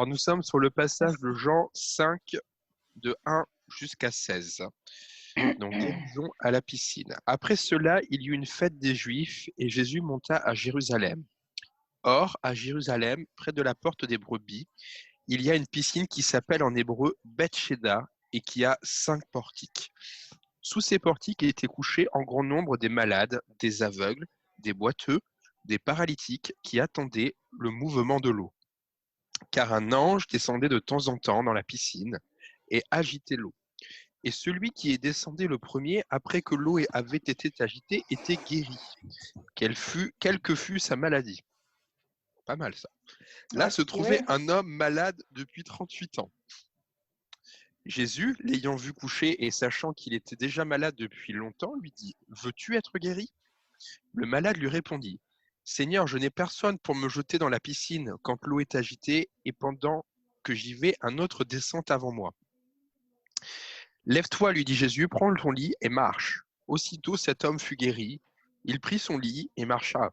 Alors, nous sommes sur le passage de Jean 5, de 1 jusqu'à 16. Donc, guérison à la piscine. Après cela, il y eut une fête des Juifs et Jésus monta à Jérusalem. Or, à Jérusalem, près de la porte des brebis, il y a une piscine qui s'appelle en hébreu Bethshéda et qui a 5 portiques. Sous ces portiques étaient couchés en grand nombre des malades, des aveugles, des boiteux, des paralytiques qui attendaient le mouvement de l'eau. Car un ange descendait de temps en temps dans la piscine et agitait l'eau. Et celui qui est descendu le premier, après que l'eau avait été agitée, était guéri, quelle que fût sa maladie. Pas mal ça. Là se trouvait un homme malade depuis 38 ans. Jésus, l'ayant vu coucher et sachant qu'il était déjà malade depuis longtemps, lui dit « Veux-tu être guéri ?» Le malade lui répondit « Seigneur, je n'ai personne pour me jeter dans la piscine quand l'eau est agitée, et pendant que j'y vais, un autre descend avant moi. » « Lève-toi, lui dit Jésus, prends ton lit et marche. » Aussitôt cet homme fut guéri. Il prit son lit et marcha.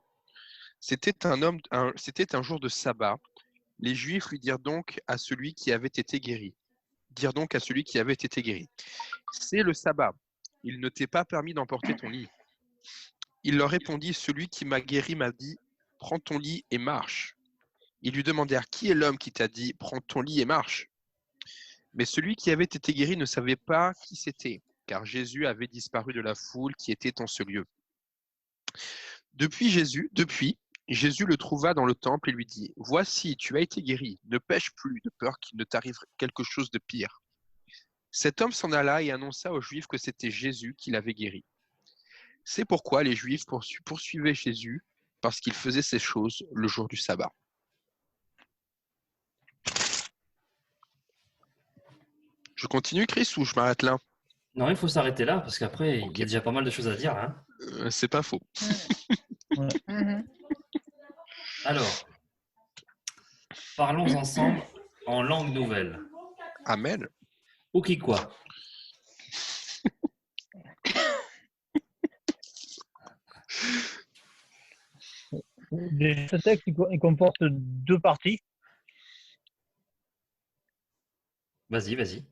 C'était un jour de sabbat. Les Juifs lui dirent donc à celui qui avait été guéri. C'est le sabbat. Il ne t'est pas permis d'emporter ton lit. Il leur répondit, celui qui m'a guéri m'a dit, prends ton lit et marche. Ils lui demandèrent, qui est l'homme qui t'a dit, prends ton lit et marche? Mais celui qui avait été guéri ne savait pas qui c'était, car Jésus avait disparu de la foule qui était en ce lieu. Depuis, Jésus le trouva dans le temple et lui dit, voici, tu as été guéri, ne pêche plus, de peur qu'il ne t'arrive quelque chose de pire. Cet homme s'en alla et annonça aux Juifs que c'était Jésus qui l'avait guéri. C'est pourquoi les Juifs poursuivaient Jésus, parce qu'il faisait ces choses le jour du sabbat. Je continue, Chris, ou je m'arrête là? Non, il faut s'arrêter là, parce qu'après, il y a déjà pas mal de choses à dire. Hein. C'est pas faux. Alors, parlons ensemble en langue nouvelle. Amen. Ou qui quoi? Ce texte il comporte deux parties. Vas-y.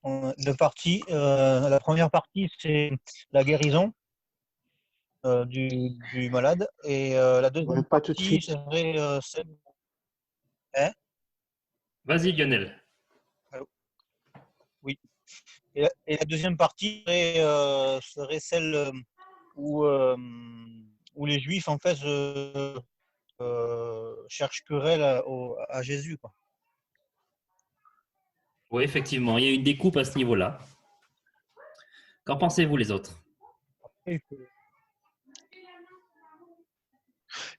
La première partie, c'est la guérison du malade. Et la deuxième Pas tout de partie suite. serait celle... Vas-y, Lionel. Allô? Oui. Et la deuxième partie serait celle où les Juifs, en fait, cherchent querelle à Jésus, quoi. Oui, effectivement, il y a une découpe à ce niveau-là. Qu'en pensez-vous les autres? Il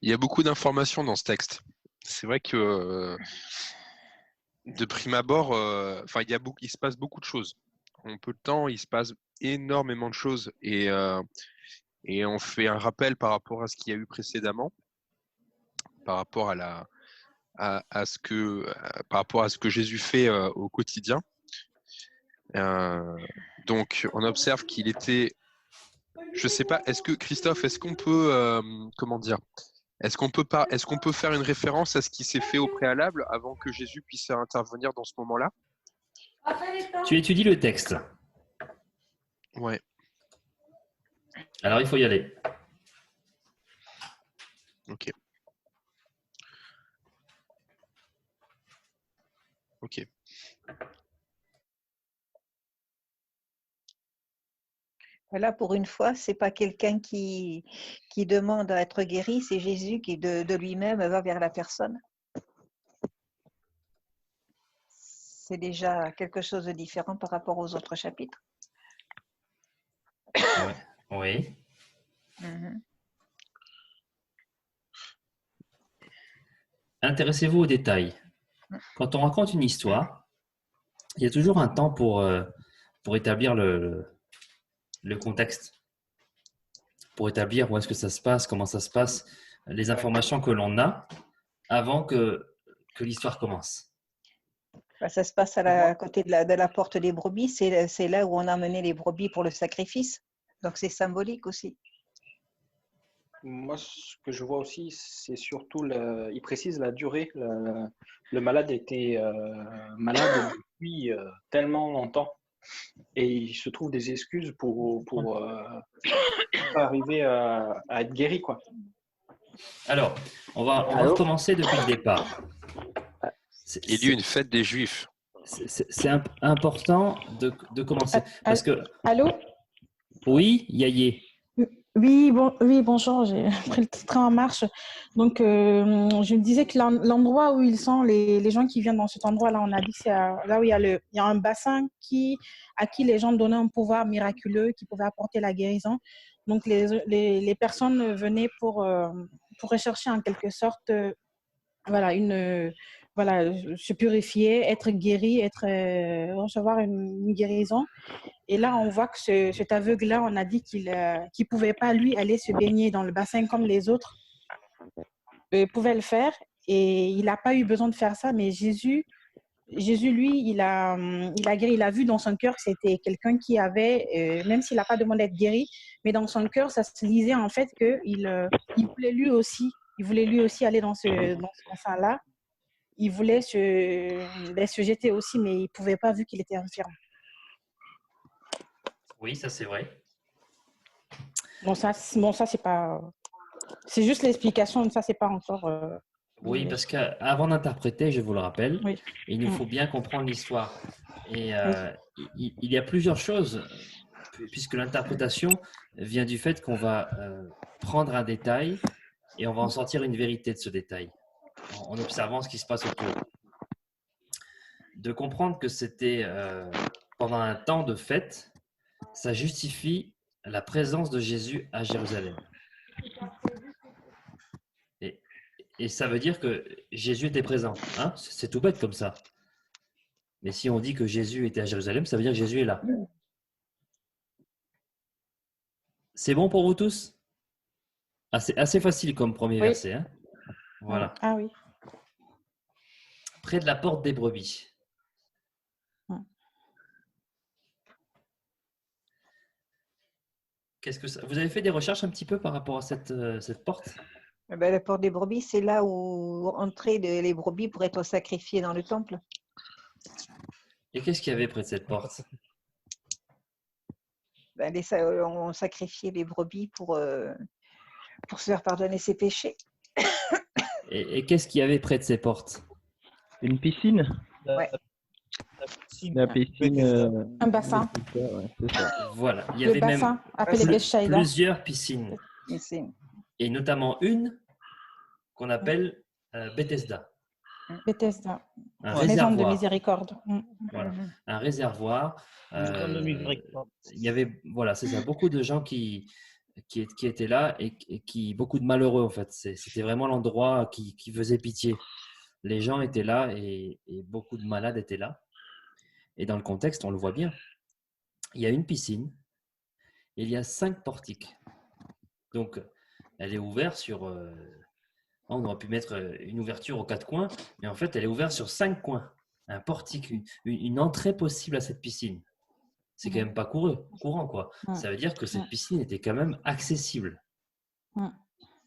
y a beaucoup d'informations dans ce texte. C'est vrai que de prime abord, il se passe beaucoup de choses. En peu de temps, il se passe énormément de choses et on fait un rappel par rapport à ce qu'il y a eu précédemment, par rapport à ce que Jésus fait au quotidien. Donc, on observe qu'il était, je sais pas, Christophe, est-ce qu'on peut, est-ce qu'on peut faire une référence à ce qui s'est fait au préalable avant que Jésus puisse intervenir dans ce moment-là? Tu étudies le texte. Ouais. Alors, il faut y aller. Ok. Là, pour une fois, c'est pas quelqu'un qui demande à être guéri, c'est Jésus qui de lui-même va vers la personne. C'est déjà quelque chose de différent par rapport aux autres chapitres. Oui. Intéressez-vous aux détails. Quand on raconte une histoire, il y a toujours un temps pour établir le contexte, pour établir où est-ce que ça se passe, comment ça se passe, les informations que l'on a avant que l'histoire commence. Ça se passe à côté de la porte des brebis, c'est là où on a mené les brebis pour le sacrifice, donc c'est symbolique aussi. Moi, ce que je vois aussi, c'est surtout, il précise la durée. Le malade était malade depuis tellement longtemps et il se trouve des excuses pour pas arriver à être guéri, quoi. Alors, on va Allô? recommencer depuis le départ. C'est- Il y a eu une fête des Juifs. C'est important de commencer. Parce que, Allô? oui, Yaye, Oui, oui, bonjour, j'ai pris le train en marche. Donc, je me disais que l'endroit où ils sont, les gens qui viennent dans cet endroit-là, on a dit que c'est là où il y a un bassin à qui les gens donnaient un pouvoir miraculeux qui pouvait apporter la guérison. Donc, les personnes venaient pour rechercher en quelque sorte voilà, voilà, se purifier, être guéri, recevoir une guérison. Et là, on voit que cet aveugle-là, on a dit qu'il pouvait pas, lui, aller se baigner dans le bassin comme les autres pouvaient le faire. Et il n'a pas eu besoin de faire ça. Mais Jésus, lui, il a guéri. Il a vu dans son cœur que c'était quelqu'un qui avait, même s'il n'a pas demandé d'être guéri, mais dans son cœur, ça se lisait en fait qu'il voulait lui aussi aller dans ce bassin-là. Il voulait se jeter aussi, mais il ne pouvait pas vu qu'il était infirme. oui, ça c'est vrai. Bon, ça c'est pas. C'est juste l'explication, ça, c'est pas encore. Oui, parce qu'avant d'interpréter, je vous le rappelle, Oui. il nous faut bien comprendre l'histoire. Et Oui. il y a plusieurs choses, puisque l'interprétation vient du fait qu'on va prendre un détail et on va en sortir une vérité de ce détail, en observant ce qui se passe autour. De comprendre que c'était pendant un temps de fête, ça justifie la présence de Jésus à Jérusalem. Et ça veut dire que Jésus était présent. Hein? C'est tout bête comme ça. Mais si on dit que Jésus était à Jérusalem, ça veut dire que Jésus est là. C'est bon pour vous tous? Assez facile comme premier Oui. verset. Hein? Voilà. Ah oui. Près de la porte des brebis. Vous avez fait des recherches un petit peu par rapport à cette porte? Ben, la porte des brebis, c'est là où entraient les brebis pour être sacrifiées dans le temple. Et qu'est-ce qu'il y avait près de cette porte? Ben, on sacrifiait les brebis pour se faire pardonner ses péchés. Et qu'est-ce qu'il y avait près de ces portes? Une piscine. Ouais. La piscine. Un bassin. Ouais, c'est ça. Voilà. Il y Le avait même bassin appelé Bethsaïda. plusieurs piscines. Et notamment une qu'on appelle Bethesda. Bethesda. Un Maison de réservoir. miséricorde. Voilà. Un réservoir. Il y avait, voilà, c'est ça, beaucoup de gens qui étaient là et qui, beaucoup de malheureux en fait. C'était vraiment l'endroit qui faisait pitié. Les gens étaient là et beaucoup de malades étaient là. Et dans le contexte, on le voit bien. Il y a une piscine, et il y a 5 portiques. Donc, elle est ouverte sur. On aurait pu mettre une ouverture aux 4 coins, mais en fait, elle est ouverte sur 5 coins. Un portique, une entrée possible à cette piscine. C'est quand même pas courant, quoi. Ça veut dire que cette piscine était quand même accessible.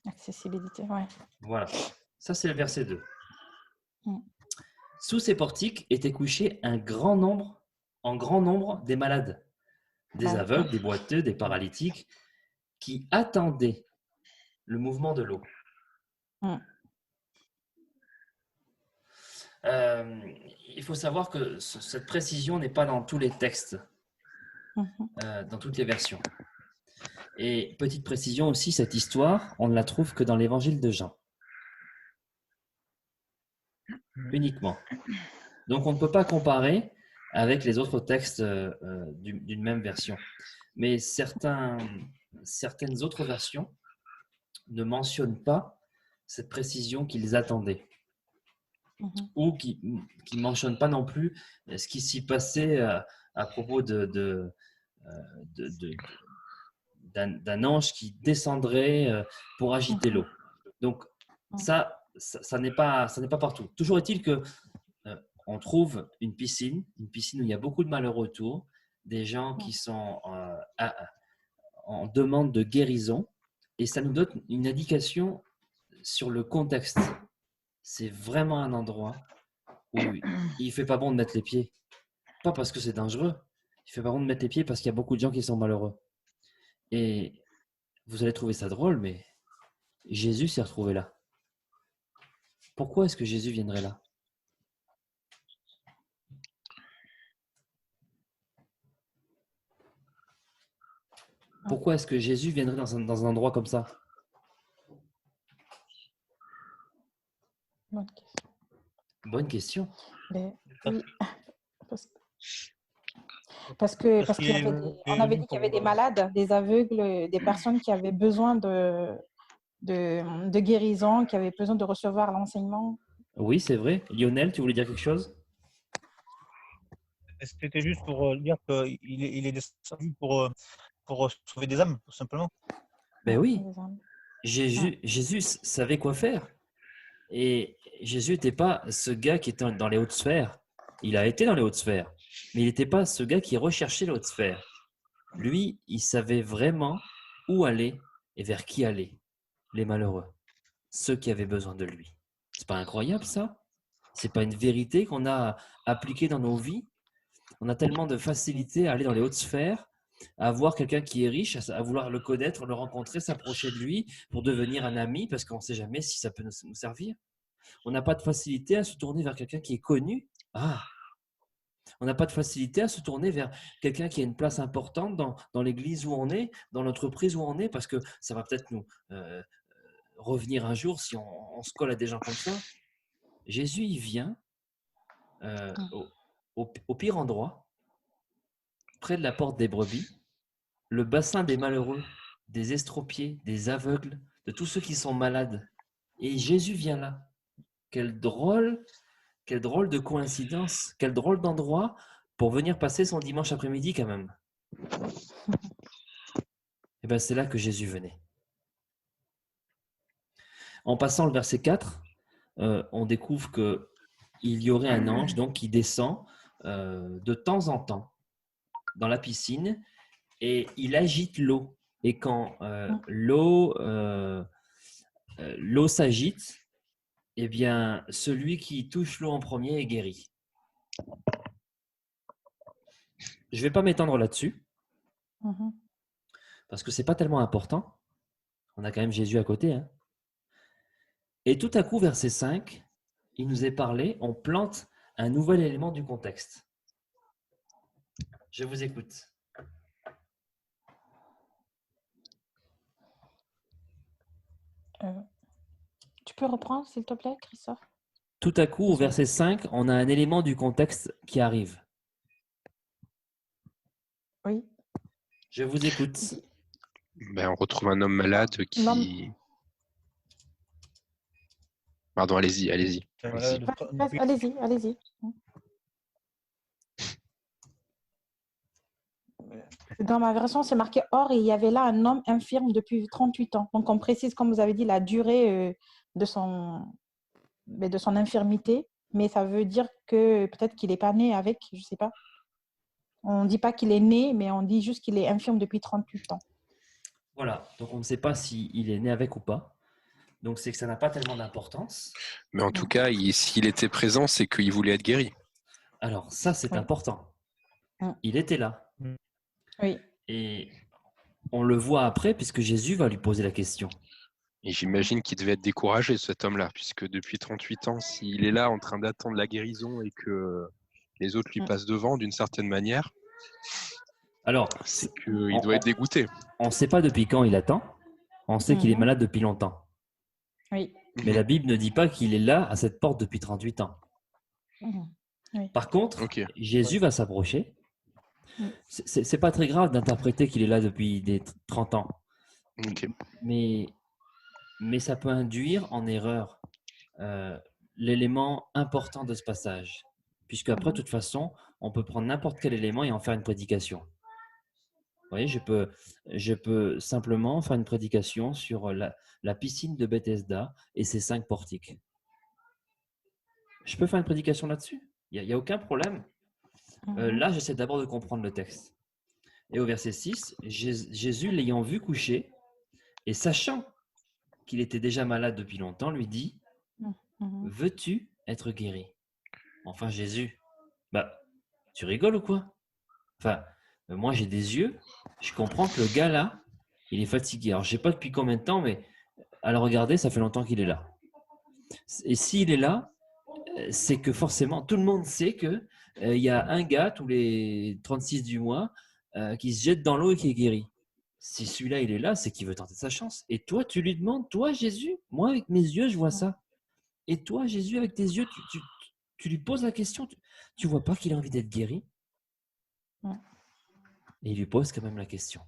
Accessibilité, ouais. Voilà. Ça, c'est le verset 2. Sous ces portiques étaient couchés en grand nombre des malades, des aveugles, des boiteux, des paralytiques, qui attendaient le mouvement de l'eau. Il faut savoir que cette précision n'est pas dans tous les textes, dans toutes les versions. Et petite précision aussi, cette histoire, on ne la trouve que dans l'évangile de Jean. Uniquement. Donc, on ne peut pas comparer avec les autres textes d'une même version. Mais certaines autres versions ne mentionnent pas cette précision qu'ils attendaient. Ou qui ne mentionnent pas non plus ce qui s'y passait à propos d'un ange qui descendrait pour agiter l'eau. Donc, ça n'est pas partout. Toujours est-il que on trouve une piscine où il y a beaucoup de malheureux autour, des gens qui sont en demande de guérison, Et ça nous donne une indication sur le contexte. C'est vraiment un endroit où il ne fait pas bon de mettre les pieds. Pas parce que c'est dangereux. Il ne fait pas bon de mettre les pieds parce qu'il y a beaucoup de gens qui sont malheureux. Et vous allez trouver ça drôle, mais Jésus s'est retrouvé là. Pourquoi est-ce que Jésus viendrait là? Pourquoi est-ce que Jésus viendrait dans un endroit comme ça? Bonne question. Bonne question. Mais, oui, parce qu'il y avait on avait dit qu'il y avait des malades, des aveugles, des personnes qui avaient besoin de guérison, qui avaient besoin de recevoir l'enseignement. Oui, c'est vrai. Lionel, tu voulais dire quelque chose? C'était juste pour dire qu'il est descendu pour sauver des âmes, tout simplement. Ben oui, Des âmes. Jésus savait quoi faire. Et Jésus n'était pas ce gars qui était dans les hautes sphères. Il a été dans les hautes sphères, mais il n'était pas ce gars qui recherchait les hautes sphères. Lui, il savait vraiment où aller et vers qui aller. Les malheureux, ceux qui avaient besoin de lui. C'est pas incroyable ça? C'est pas une vérité qu'on a appliquée dans nos vies? On a tellement de facilité à aller dans les hautes sphères, à voir quelqu'un qui est riche, à vouloir le connaître, le rencontrer, s'approcher de lui pour devenir un ami, parce qu'on ne sait jamais si ça peut nous servir. On n'a pas de facilité à se tourner vers quelqu'un qui est connu. On n'a pas de facilité à se tourner vers quelqu'un qui a une place importante dans l'église où on est, dans l'entreprise où on est, parce que ça va peut-être nous revenir un jour si on se colle à des gens comme ça. Jésus, il vient au pire endroit, près de la porte des brebis, le bassin des malheureux, des estropiés, des aveugles, de tous ceux qui sont malades. Et Jésus vient là. Quelle drôle de coïncidence, quel drôle d'endroit pour venir passer son dimanche après-midi quand même. Et bien c'est là que Jésus venait. En passant le verset 4, on découvre qu'il y aurait un ange donc, qui descend de temps en temps dans la piscine et il agite l'eau. Et quand l'eau s'agite, eh bien, celui qui touche l'eau en premier est guéri. Je ne vais pas m'étendre là-dessus, parce que ce n'est pas tellement important. On a quand même Jésus à côté. Hein. Et tout à coup, verset 5, il nous est parlé, on plante un nouvel élément du contexte. Je vous écoute. Tu peux reprendre, s'il te plaît, Christophe? Tout à coup, au verset 5, on a un élément du contexte qui arrive. Oui. Je vous écoute. Ben, on retrouve un homme malade qui... Pardon, allez-y. Allez-y. Dans ma version, c'est marqué « Or, il y avait là un homme infirme depuis 38 ans ». Donc, on précise, comme vous avez dit, la durée de son infirmité, mais ça veut dire que peut-être qu'il n'est pas né avec, je ne sais pas. On ne dit pas qu'il est né, mais on dit juste qu'il est infirme depuis 38 ans. Voilà, donc on ne sait pas s'il est né avec ou pas. Donc, c'est que ça n'a pas tellement d'importance. Mais en tout cas, s'il était présent, c'est qu'il voulait être guéri. Alors, ça, c'est important. Il était là. Oui. Et on le voit après, puisque Jésus va lui poser la question. Et j'imagine qu'il devait être découragé, cet homme-là, puisque depuis 38 ans, s'il est là en train d'attendre la guérison et que les autres lui passent devant d'une certaine manière, alors, c'est qu'il doit être dégoûté. On ne sait pas depuis quand il attend. On sait qu'il est malade depuis longtemps. Oui. Mais la Bible ne dit pas qu'il est là à cette porte depuis 38 ans. Oui. Par contre, Jésus va s'approcher. C'est pas très grave d'interpréter qu'il est là depuis des 30 ans. Mais ça peut induire en erreur l'élément important de ce passage. Puisque après, de toute façon, on peut prendre n'importe quel élément et en faire une prédication. Vous voyez, je peux simplement faire une prédication sur la piscine de Bethesda et ses 5 portiques. Je peux faire une prédication là-dessus. Il n'y a aucun problème. Là, j'essaie d'abord de comprendre le texte. Et au verset 6, Jésus, l'ayant vu couché, Et sachant qu'il était déjà malade depuis longtemps, lui dit, Mhm. veux-tu être guéri? Enfin, Jésus, bah, tu rigoles ou quoi? Enfin, moi j'ai des yeux, je comprends que le gars là, il est fatigué. Alors, je sais pas depuis combien de temps, mais à le regarder, ça fait longtemps qu'il est là. Et s'il est là, c'est que forcément, tout le monde sait que il y a un gars tous les 36 du mois qui se jette dans l'eau et qui est guéri. Si celui-là, il est là, c'est qu'il veut tenter sa chance. Et toi, tu lui demandes, toi, Jésus, moi, avec mes yeux, je vois ça. Et toi, Jésus, avec tes yeux, tu lui poses la question, tu vois pas qu'il a envie d'être guéri? Ouais. Et il lui pose quand même la question.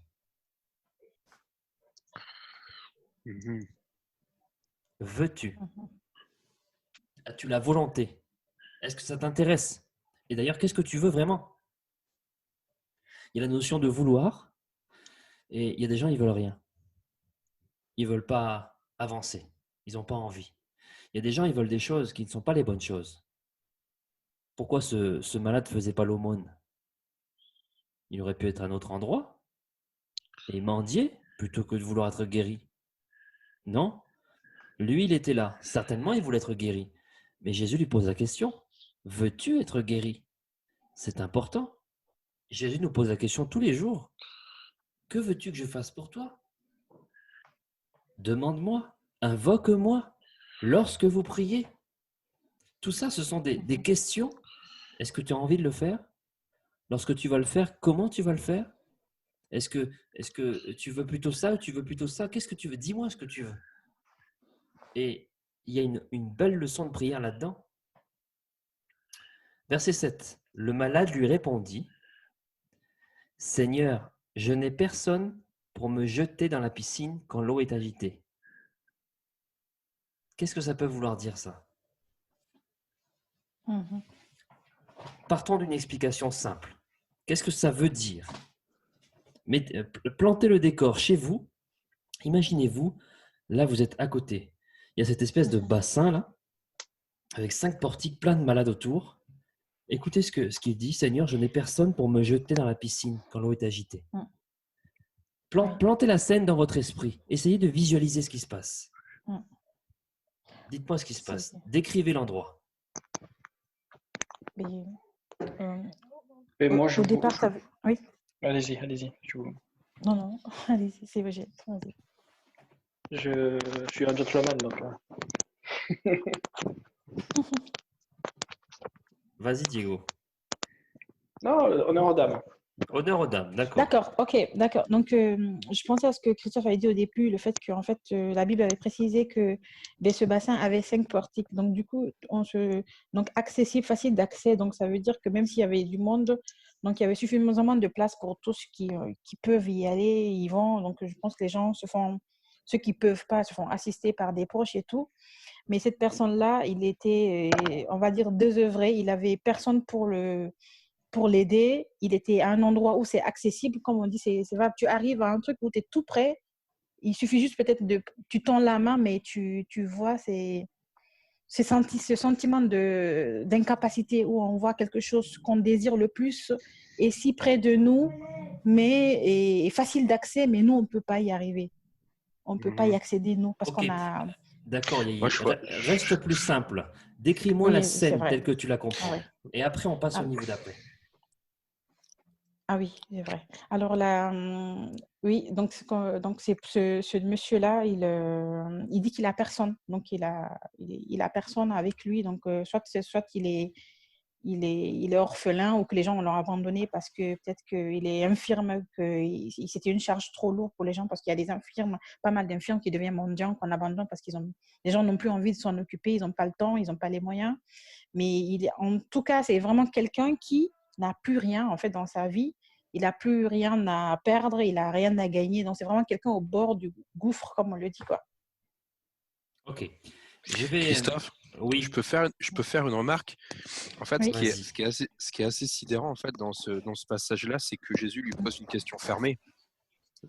Mhm. Veux-tu? Mhm. As-tu la volonté? Est-ce que ça t'intéresse? Et d'ailleurs, qu'est-ce que tu veux vraiment? Il y a la notion de vouloir, et il y a des gens, ils veulent rien. Ils veulent pas avancer. Ils n'ont pas envie. Il y a des gens, ils veulent des choses qui ne sont pas les bonnes choses. Pourquoi ce malade faisait pas l'aumône? Il aurait pu être à un autre endroit et mendier plutôt que de vouloir être guéri. Non, lui, il était là. Certainement, il voulait être guéri. Mais Jésus lui pose la question, veux-tu être guéri? C'est important. Jésus nous pose la question tous les jours. Que veux-tu que je fasse pour toi? Demande-moi, invoque-moi lorsque vous priez. Tout ça, ce sont des questions. Est-ce que tu as envie de le faire? Lorsque tu vas le faire, comment tu vas le faire? Est-ce que tu veux plutôt ça ou tu veux plutôt ça? Qu'est-ce que tu veux? Dis-moi ce que tu veux. Et il y a une belle leçon de prière là-dedans. Verset 7. Le malade lui répondit, Seigneur, je n'ai personne pour me jeter dans la piscine quand l'eau est agitée. Qu'est-ce que ça peut vouloir dire ça? Mhm. Partons d'une explication simple. Qu'est-ce que ça veut dire? Plantez le décor chez vous. Imaginez-vous, là vous êtes à côté. Il y a cette espèce de bassin là, avec 5 portiques plein de malades autour. Écoutez ce qu'il dit, Seigneur, je n'ai personne pour me jeter dans la piscine quand l'eau est agitée. Plantez la scène dans votre esprit. Essayez de visualiser ce qui se passe. Dites-moi ce qui se passe. Décrivez l'endroit. Et moi, je Au départ, ça... Oui. Allez-y. Non, allez-y, c'est vrai. Vas-y. Je suis un gentleman, donc. Vas-y, Diego. Non, honneur aux dames. Honneur aux dames, d'accord. D'accord, ok, d'accord. Donc, je pensais à ce que Christophe avait dit au début, le fait que en fait, la Bible avait précisé que ce bassin avait 5 portiques. Donc, du coup, donc accessible, facile d'accès. Donc, ça veut dire que même s'il y avait du monde, donc il y avait suffisamment de place pour tous qui peuvent y aller, y vont. Donc, je pense que les gens ceux qui peuvent pas, se font assister par des proches et tout. Mais cette personne-là, il était, on va dire, désœuvré. Il avait personne pour l'aider. Il était à un endroit où c'est accessible. Comme on dit, c'est vrai, tu arrives à un truc où tu es tout près. Il suffit juste peut-être tu tends la main, mais tu vois ce sentiment d'incapacité où on voit quelque chose qu'on désire le plus est si près de nous, mais est facile d'accès, mais nous, on ne peut pas y arriver. On ne peut pas y accéder, nous, parce qu'on a... D'accord, Moi, reste plus simple. Décris-moi la Oui, c'est scène vrai. telle que tu la comprends. Ah ouais. Et après, on passe au Ah. niveau d'après. Ah oui, c'est vrai. Alors là, oui, donc c'est ce monsieur-là, il dit qu'il a personne, donc il a personne avec lui, donc soit il est orphelin ou que les gens l'ont abandonné parce que peut-être qu'il est infirme, que c'était une charge trop lourde pour les gens parce qu'il y a des infirmes, pas mal d'infirmes qui deviennent mendiants, qu'on abandonne parce les gens n'ont plus envie de s'en occuper, ils n'ont pas le temps, ils n'ont pas les moyens. Mais en tout cas, c'est vraiment quelqu'un qui n'a plus rien en fait dans sa vie. Il n'a plus rien à perdre, il n'a rien à gagner. Donc, c'est vraiment quelqu'un au bord du gouffre, comme on le dit, quoi. Ok. Christophe, oui. je peux faire une remarque. En fait, Oui. ce qui est assez sidérant en fait dans ce passage-là, c'est que Jésus lui pose une question fermée.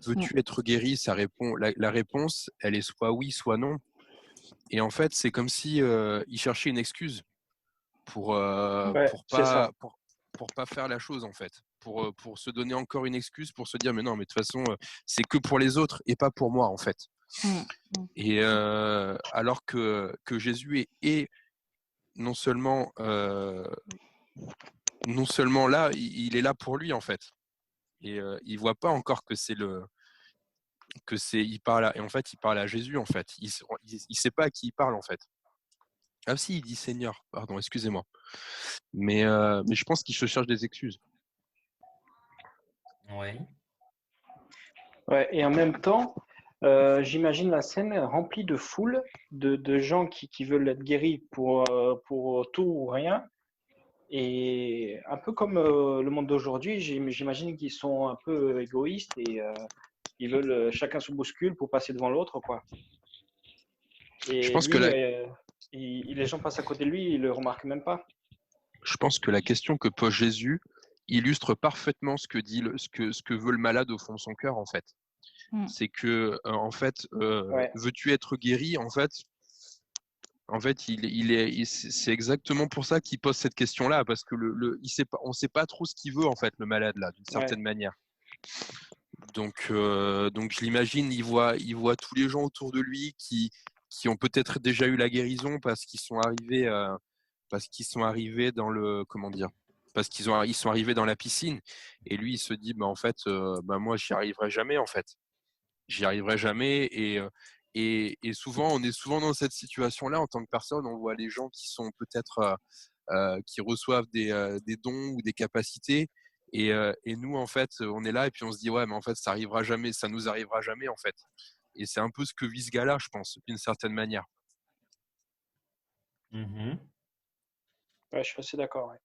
Veux-tu être guéri? Ça répond. La réponse, elle est soit oui, soit non. Et en fait, c'est comme si il cherchait une excuse pour pas faire la chose en fait, pour se donner encore une excuse, pour se dire mais non, mais de toute façon c'est que pour les autres et pas pour moi en fait. Mm. Et alors que Jésus est non seulement là, il est là pour lui en fait. Et il voit pas encore que il parle et en fait il parle à Jésus en fait. Il sait pas à qui il parle en fait. Ah si, il dit Seigneur, pardon, excusez-moi. Mais je pense qu'il se cherche des excuses. Oui. Ouais, et en même temps, j'imagine la scène remplie de foule, de gens qui veulent être guéris pour tout ou rien. Et un peu comme le monde d'aujourd'hui, j'imagine qu'ils sont un peu égoïstes et ils veulent chacun se bouscule pour passer devant l'autre, quoi. Je Et pense que lui, les gens passent à côté de lui, ils le remarquent même pas. la question que pose Jésus illustre parfaitement ce que veut le malade au fond de son cœur en fait. Mm. C'est que en fait, Ouais. veux-tu être guéri en fait, c'est exactement pour ça qu'il pose cette question-là parce que on sait pas trop ce qu'il veut en fait le malade là d'une certaine manière. Donc je l'imagine, il voit tous les gens autour de lui qui ont peut-être déjà eu la guérison parce qu'ils sont arrivés dans le comment dire parce qu'ils sont arrivés dans la piscine et lui il se dit bah en fait moi j'y arriverai jamais en fait. J'y arriverai jamais et souvent on est souvent dans cette situation-là en tant que personne, on voit les gens qui sont peut-être qui reçoivent des dons ou des capacités et nous en fait on est là et puis on se dit ouais mais en fait ça nous arrivera jamais en fait. Et c'est un peu ce que vit ce gars-là, je pense, d'une certaine manière. Mhm. Ouais, je suis assez d'accord. Ouais.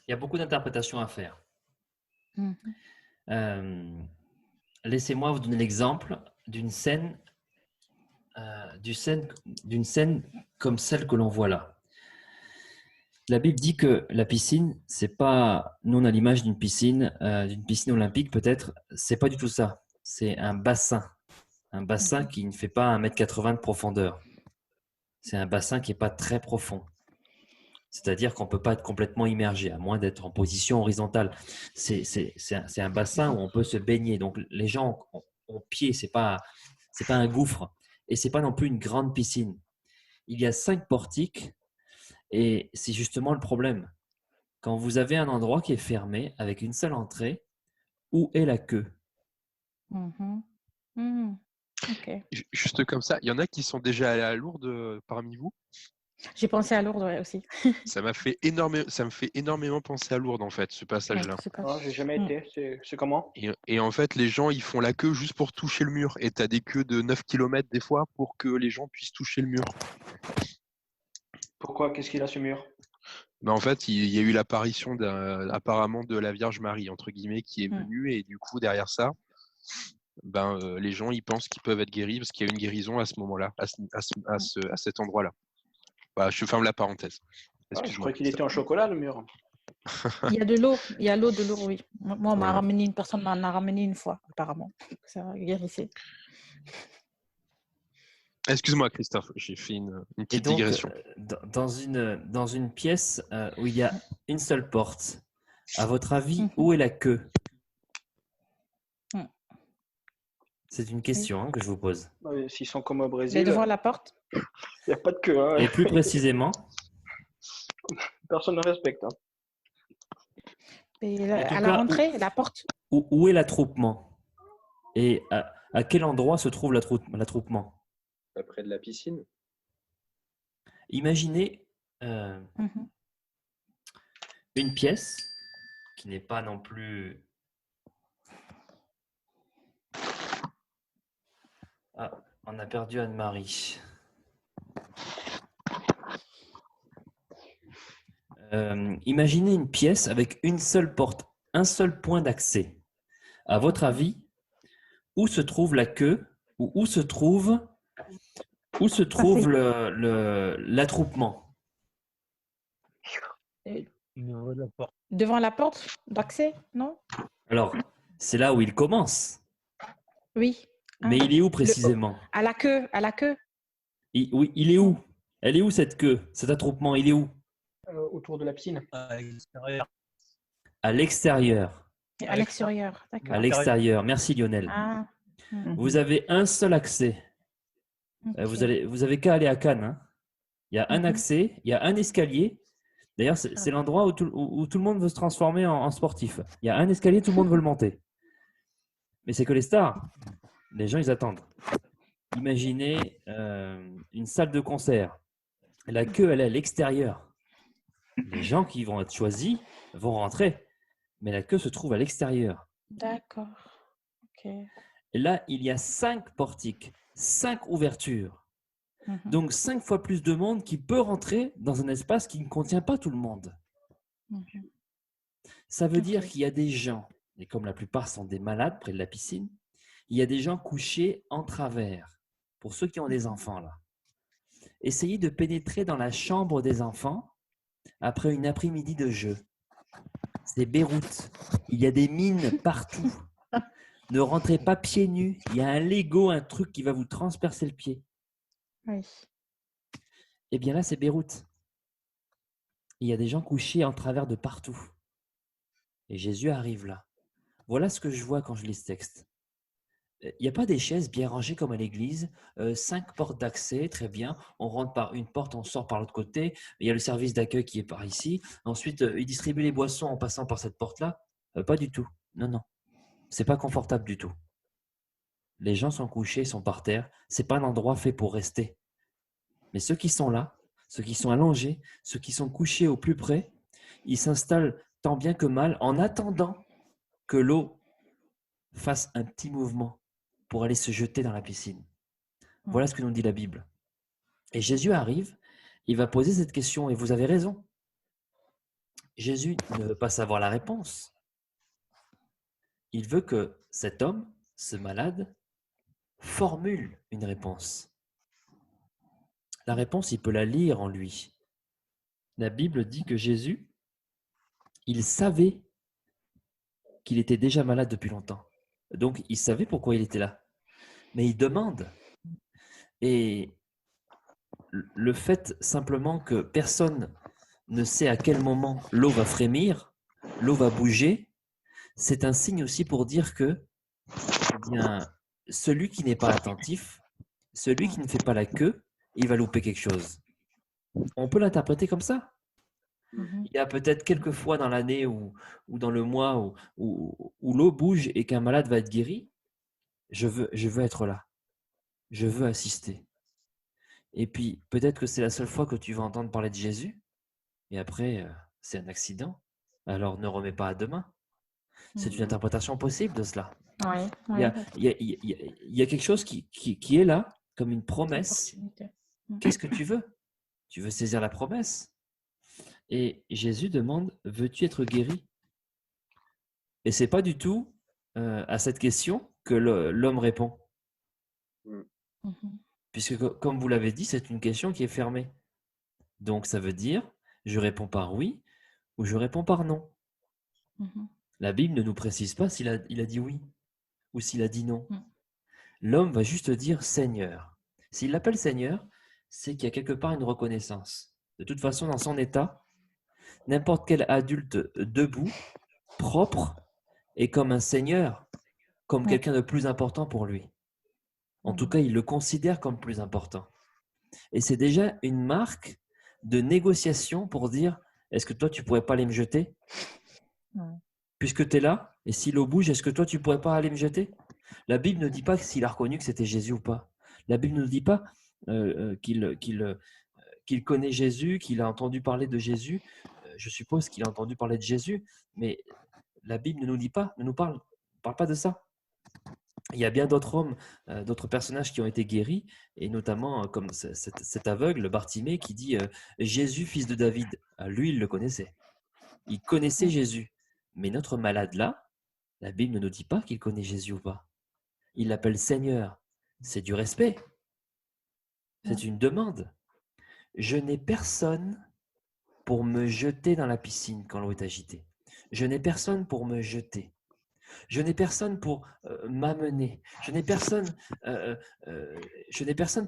Il y a beaucoup d'interprétations à faire. Mm. Laissez-moi vous donner l'exemple d'une scène, d'une scène comme celle que l'on voit là. La Bible dit que la piscine, c'est pas, nous on a l'image d'une piscine olympique peut-être, c'est pas du tout ça. C'est un bassin qui ne fait pas 1,80 m de profondeur. C'est un bassin qui n'est pas très profond. C'est-à-dire qu'on ne peut pas être complètement immergé, à moins d'être en position horizontale. C'est un bassin où on peut se baigner. Donc, les gens ont pied, ce n'est pas un gouffre. Et ce n'est pas non plus une grande piscine. Il y a 5 portiques et c'est justement le problème. Quand vous avez un endroit qui est fermé avec une seule entrée, où est la queue? Mhm. Mm. Ok. Juste comme ça, il y en a qui sont déjà allés à Lourdes parmi vous. J'ai pensé à Lourdes ouais, aussi. Ça me fait énormément penser à Lourdes en fait, ce passage-là. Ouais, c'est pas- Non, j'ai jamais été. C'est comment? Et en fait, les gens, ils font la queue juste pour toucher le mur. Et tu as des queues de 9 km des fois pour que les gens puissent toucher le mur. Pourquoi? Qu'est-ce qu'il a ce mur? Mais en fait, il y a eu l'apparition apparemment de la Vierge Marie, entre guillemets, qui est Mm. venue. Et du coup, derrière ça, les gens, ils pensent qu'ils peuvent être guéris parce qu'il y a une guérison à ce moment-là, à cet endroit-là. Bah, je ferme la parenthèse. Ah, je Excuse-moi. croyais qu'il était en chocolat, le mur. Il y a de l'eau, il y a l'eau de l'eau, oui. Moi, on m'a Ouais. ramené, une personne m'en a ramené une fois, apparemment. Ça guérissait. Excuse-moi, Christophe, j'ai fait une Et petite donc, digression. dans une pièce où il y a une seule porte, à votre avis, Mhm. où est la queue? Mm. C'est une question que je vous pose. S'ils sont comme au Elle est Brésil, devant la porte. il n'y a pas de queue. Hein. Et plus précisément, Personne ne respecte. Hein. Et En tout à la cas, rentrée, la porte. où est l'attroupement? Et à quel endroit se trouve l'attroupement? Près de la piscine. Imaginez Mhm. une pièce qui n'est pas non plus... Ah, on a perdu Anne-Marie. Imaginez une pièce avec une seule porte, un seul point d'accès. À votre avis, où se trouve la queue ou où se trouve l'attroupement? Niveau de la porte. Devant la porte d'accès, non? Alors, c'est là où il commence. Oui. Mais il est où précisément? À la queue, à la queue. Oui, il est où? Elle est où cette queue? Cet attroupement, il est où? Autour de la piscine. À l'extérieur. À l'extérieur. À l'extérieur, d'accord. À l'extérieur. Merci Lionel. Ah, Vous avez un seul accès. Vous avez qu'à aller à Cannes. Hein. Il y a un accès, il y a un escalier. D'ailleurs, c'est l'endroit où tout le monde veut se transformer en sportif. Il y a un escalier, tout le monde veut le monter. Mais c'est que les stars. Les gens, ils attendent. Imaginez une salle de concert. La queue, elle est à l'extérieur. Les gens qui vont être choisis vont rentrer. Mais la queue se trouve à l'extérieur. D'accord. Ok. Et là, il y a 5 portiques, 5 ouvertures. Donc 5 fois plus de monde qui peut rentrer dans un espace qui ne contient pas tout le monde. Ça veut dire qu'il y a des gens, et comme la plupart sont des malades près de la piscine, il y a des gens couchés en travers. Pour ceux qui ont des enfants là. Essayez de pénétrer dans la chambre des enfants après une après-midi de jeu. C'est Beyrouth. Il y a des mines partout. Ne rentrez pas pieds nus. Il y a un Lego, un truc qui va vous transpercer le pied. Oui. Eh bien là, c'est Beyrouth. Il y a des gens couchés en travers de partout. Et Jésus arrive là. Voilà ce que je vois quand je lis ce texte. Il n'y a pas des chaises bien rangées comme à l'église, 5 portes d'accès, très bien. On rentre par une porte, on sort par l'autre côté. Il y a le service d'accueil qui est par ici. Ensuite, ils distribuent les boissons en passant par cette porte-là. Pas du tout. Non, non. C'est pas confortable du tout. Les gens sont couchés, sont par terre. C'est pas un endroit fait pour rester. Mais ceux qui sont là, ceux qui sont allongés, ceux qui sont couchés au plus près, ils s'installent tant bien que mal en attendant que l'eau fasse un petit mouvement pour aller se jeter dans la piscine. Voilà ce que nous dit la Bible. Et Jésus arrive, il va poser cette question, et vous avez raison. Jésus ne veut pas savoir la réponse. Il veut que cet homme, ce malade, formule une réponse. La réponse, il peut la lire en lui. La Bible dit que Jésus, il savait qu'il était déjà malade depuis longtemps. Donc, il savait pourquoi il était là. Mais il demande. Et le fait simplement que personne ne sait à quel moment l'eau va frémir, l'eau va bouger, c'est un signe aussi pour dire que eh bien, celui qui n'est pas attentif, celui qui ne fait pas la queue, il va louper quelque chose. On peut l'interpréter comme ça. Il y a peut-être quelques fois dans l'année ou dans le mois où l'eau bouge et qu'un malade va être guéri. Je veux être là. Je veux assister. Et puis, peut-être que c'est la seule fois que tu vas entendre parler de Jésus. Et après, c'est un accident. Alors, ne remets pas à demain. C'est une interprétation possible de cela. Oui. Il y a quelque chose qui est là, comme une promesse. Qu'est-ce que tu veux? Tu veux saisir la promesse? Et Jésus demande, veux-tu être guéri? Et ce n'est pas du tout à cette question que l'homme répond. Puisque, comme vous l'avez dit, c'est une question qui est fermée. Donc, ça veut dire, je réponds par oui ou je réponds par non. La Bible ne nous précise pas s'il a dit oui ou s'il a dit non. L'homme va juste dire Seigneur. S'il l'appelle Seigneur, c'est qu'il y a quelque part une reconnaissance. De toute façon, dans son état, n'importe quel adulte debout, propre, est comme un Seigneur, comme quelqu'un de plus important pour lui. En tout cas, il le considère comme plus important. Et c'est déjà une marque de négociation pour dire, est-ce que toi, tu ne pourrais pas aller me jeter? Puisque tu es là, et si l'eau bouge, est-ce que toi, tu ne pourrais pas aller me jeter? La Bible ne dit pas s'il a reconnu que c'était Jésus ou pas. La Bible ne dit pas qu'il connaît Jésus, qu'il a entendu parler de Jésus. Je suppose qu'il a entendu parler de Jésus, mais la Bible ne nous dit pas, ne nous parle pas de ça. Il y a bien d'autres hommes, d'autres personnages qui ont été guéris, et notamment comme cet aveugle, Bartimée, qui dit Jésus, fils de David. Lui, il le connaissait. Il connaissait Jésus. Mais notre malade là, la Bible ne nous dit pas qu'il connaît Jésus ou pas. Il l'appelle Seigneur. C'est du respect. C'est une demande. Je n'ai personne pour me jeter dans la piscine quand l'eau est agitée. Je n'ai personne pour me jeter. Je n'ai personne pour m'amener. Je n'ai personne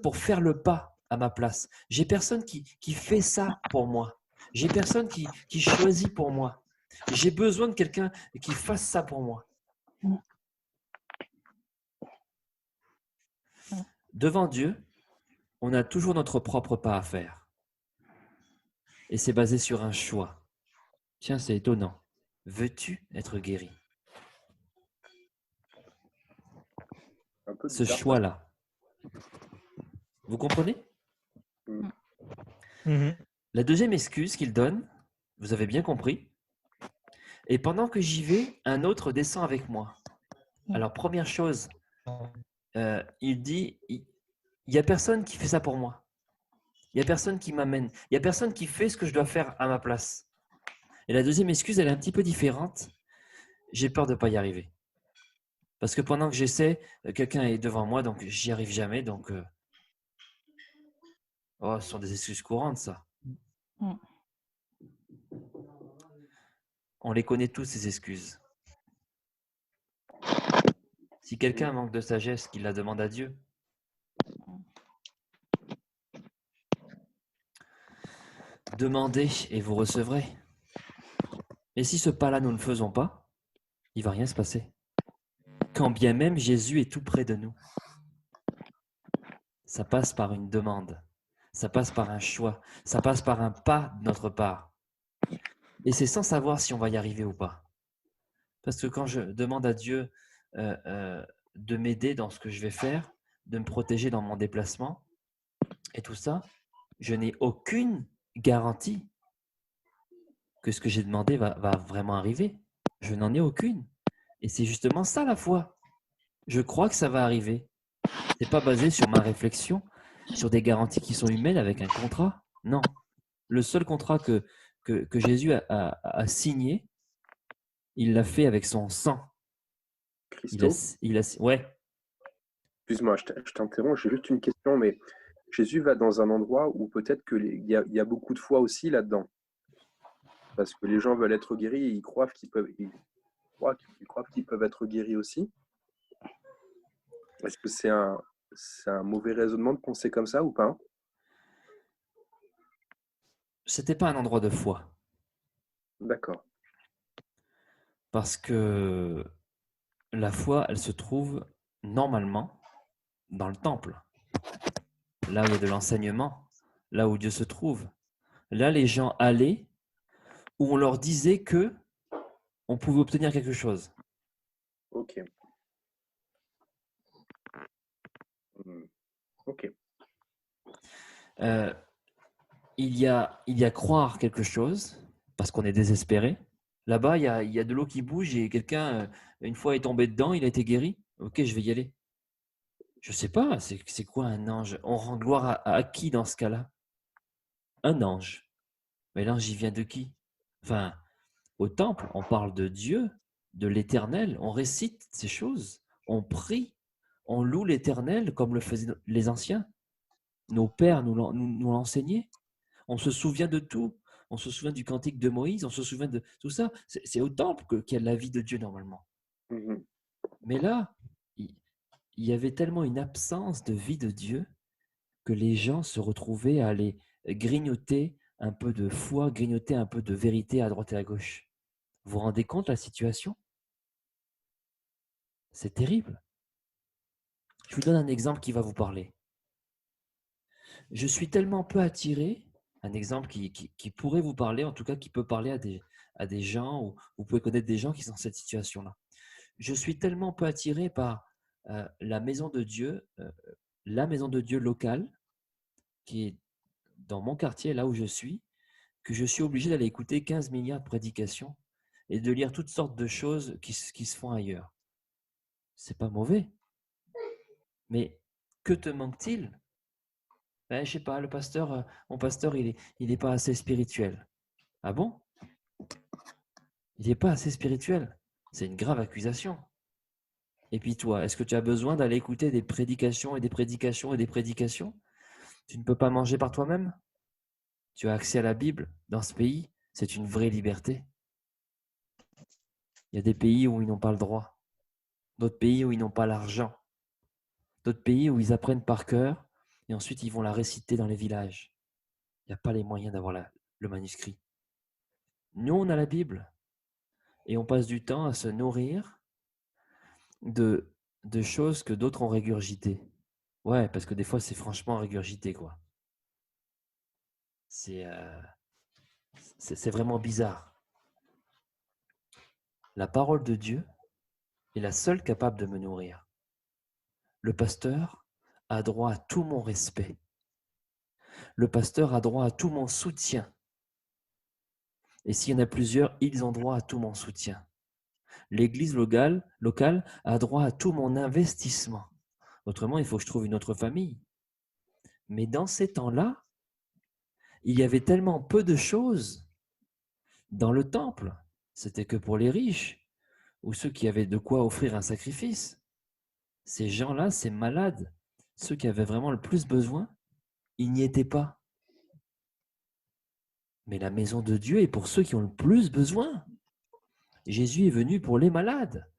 pour faire le pas à ma place. J'ai personne qui fait ça pour moi. J'ai personne qui choisit pour moi. J'ai besoin de quelqu'un qui fasse ça pour moi. devant Dieu, on a toujours notre propre pas à faire. Et c'est basé sur un choix. Tiens, c'est étonnant. Veux-tu être guéri? Un peu Ce bizarre. choix-là. Vous comprenez? Mhm. La deuxième excuse qu'il donne, vous avez bien compris, et pendant que j'y vais, un autre descend avec moi. Alors, première chose, il dit, il n'y a personne qui fait ça pour moi. Il n'y a personne qui m'amène. Il n'y a personne qui fait ce que je dois faire à ma place. Et la deuxième excuse, elle est un petit peu différente. J'ai peur de ne pas y arriver. Parce que pendant que j'essaie, quelqu'un est devant moi, donc j'y arrive jamais. Donc, ce sont des excuses courantes, ça. Mm. On les connaît tous, ces excuses. Si quelqu'un manque de sagesse, qu'il la demande à Dieu. Demandez et vous recevrez. Et si ce pas-là, nous ne le faisons pas, il ne va rien se passer. Quand bien même Jésus est tout près de nous. Ça passe par une demande. Ça passe par un choix. Ça passe par un pas de notre part. Et c'est sans savoir si on va y arriver ou pas. Parce que quand je demande à Dieu de m'aider dans ce que je vais faire, de me protéger dans mon déplacement et tout ça, je n'ai aucune garantie que ce que j'ai demandé va vraiment arriver. Je n'en ai aucune. Et c'est justement ça la foi. Je crois que ça va arriver. Ce n'est pas basé sur ma réflexion, sur des garanties qui sont humaines avec un contrat. Non. Le seul contrat que Jésus a signé, il l'a fait avec son sang. Christo, Ouais. excuse-moi, je t'interromps, j'ai juste une question, mais Jésus va dans un endroit où peut-être qu'il y a beaucoup de foi aussi là-dedans. Parce que les gens veulent être guéris et ils croient qu'ils peuvent être guéris aussi. Est-ce que c'est un mauvais raisonnement de penser comme ça ou pas? C'était pas un endroit de foi. D'accord. Parce que la foi, elle se trouve normalement dans le temple. Là où il y a de l'enseignement, là où Dieu se trouve. Là, les gens allaient où on leur disait que on pouvait obtenir quelque chose. Ok. Ok. Il y a croire quelque chose parce qu'on est désespéré. Là-bas, il y a de l'eau qui bouge et quelqu'un, une fois est tombé dedans, il a été guéri. Ok, je vais y aller. Je sais pas, c'est quoi un ange? On rend gloire à qui dans ce cas-là? Un ange. Mais l'ange, il vient de qui? Enfin, au temple, on parle de Dieu, de l'Éternel, on récite ces choses, on prie, on loue l'Éternel comme le faisaient les anciens. Nos pères nous l'ont enseigné. On se souvient de tout. On se souvient du cantique de Moïse, on se souvient de tout ça. C'est au temple qu'il y a la vie de Dieu normalement. Mhm. Mais là, il y avait tellement une absence de vie de Dieu que les gens se retrouvaient à aller grignoter un peu de foi, grignoter un peu de vérité à droite et à gauche. Vous vous rendez compte de la situation? C'est terrible. Je vous donne un exemple qui va vous parler. Je suis tellement peu attiré, un exemple qui pourrait vous parler, en tout cas qui peut parler à des gens, ou vous pouvez connaître des gens qui sont dans cette situation-là. Je suis tellement peu attiré par la maison de Dieu locale, qui est dans mon quartier, là où je suis, que je suis obligé d'aller écouter 15 milliards de prédications et de lire toutes sortes de choses qui se font ailleurs. C'est pas mauvais. Mais que te manque-t-il? Ben, je sais pas, mon pasteur, il est pas assez spirituel. Ah bon? Il n'est pas assez spirituel. C'est une grave accusation. Et puis toi, est-ce que tu as besoin d'aller écouter des prédications et des prédications et des prédications? Tu ne peux pas manger par toi-même? Tu as accès à la Bible dans ce pays, c'est une vraie liberté. Il y a des pays où ils n'ont pas le droit, d'autres pays où ils n'ont pas l'argent, d'autres pays où ils apprennent par cœur et ensuite ils vont la réciter dans les villages. Il n'y a pas les moyens d'avoir le manuscrit. Nous, on a la Bible et on passe du temps à se nourrir de choses que d'autres ont régurgitées. Ouais, parce que des fois, c'est franchement régurgité, quoi. C'est vraiment bizarre. La parole de Dieu est la seule capable de me nourrir. Le pasteur a droit à tout mon respect. Le pasteur a droit à tout mon soutien. Et s'il y en a plusieurs, ils ont droit à tout mon soutien. L'église locale a droit à tout mon investissement. Autrement, il faut que je trouve une autre famille. Mais dans ces temps-là, il y avait tellement peu de choses dans le temple. C'était que pour les riches ou ceux qui avaient de quoi offrir un sacrifice. Ces gens-là, ces malades, ceux qui avaient vraiment le plus besoin, ils n'y étaient pas. Mais la maison de Dieu est pour ceux qui ont le plus besoin. Jésus est venu pour les malades.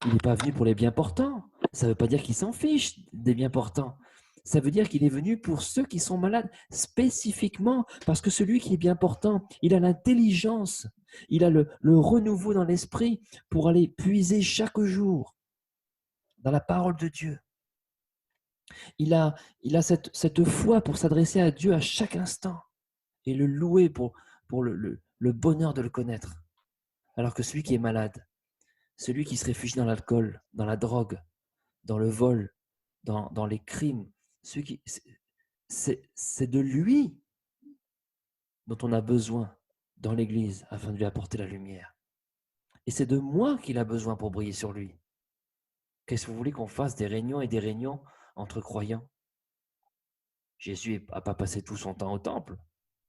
Il n'est pas venu pour les bien portants. Ça ne veut pas dire qu'il s'en fiche des bien portants. Ça veut dire qu'il est venu pour ceux qui sont malades spécifiquement, parce que celui qui est bien portant, il a l'intelligence, il a le renouveau dans l'esprit pour aller puiser chaque jour dans la parole de Dieu. Il a cette foi pour s'adresser à Dieu à chaque instant et le louer pour le bonheur de le connaître. Alors que celui qui est malade, celui qui se réfugie dans l'alcool, dans la drogue, dans le vol, dans les crimes, c'est de lui dont on a besoin dans l'Église afin de lui apporter la lumière. Et c'est de moi qu'il a besoin pour briller sur lui. Qu'est-ce que vous voulez qu'on fasse des réunions et des réunions entre croyants? Jésus n'a pas passé tout son temps au temple.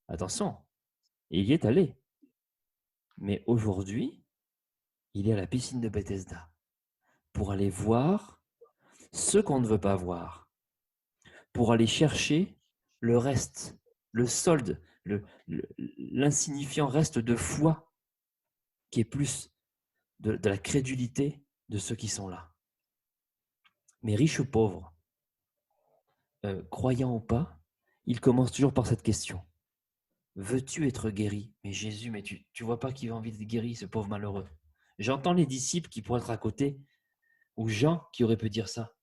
Attention, il y est allé. Mais aujourd'hui, il est à la piscine de Bethesda pour aller voir ce qu'on ne veut pas voir, pour aller chercher le reste, le solde, l'insignifiant reste de foi qui est plus de la crédulité de ceux qui sont là. Mais riches ou pauvres, croyants ou pas, ils commencent toujours par cette question. Veux-tu être guéri? Mais Jésus, mais tu vois pas qu'il a envie d'être guéri, ce pauvre malheureux. J'entends les disciples qui pourraient être à côté, ou Jean qui aurait pu dire ça.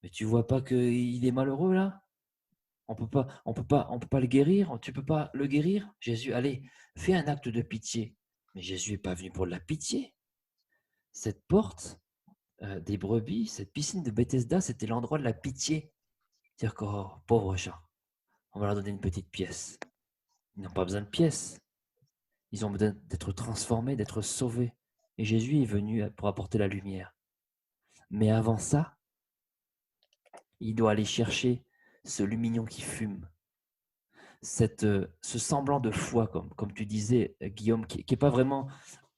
Mais tu vois pas qu'il est malheureux là? On peut pas le guérir. Tu peux pas le guérir? Jésus, allez, fais un acte de pitié. Mais Jésus n'est pas venu pour de la pitié. Cette porte des brebis, cette piscine de Bethesda, c'était l'endroit de la pitié. C'est-à-dire que, oh, pauvres gens, on va leur donner une petite pièce. Ils n'ont pas besoin de pièces. Ils ont besoin d'être transformés, d'être sauvés. Et Jésus est venu pour apporter la lumière. Mais avant ça, il doit aller chercher ce lumignon qui fume, ce semblant de foi, comme tu disais, Guillaume, qui n'est pas vraiment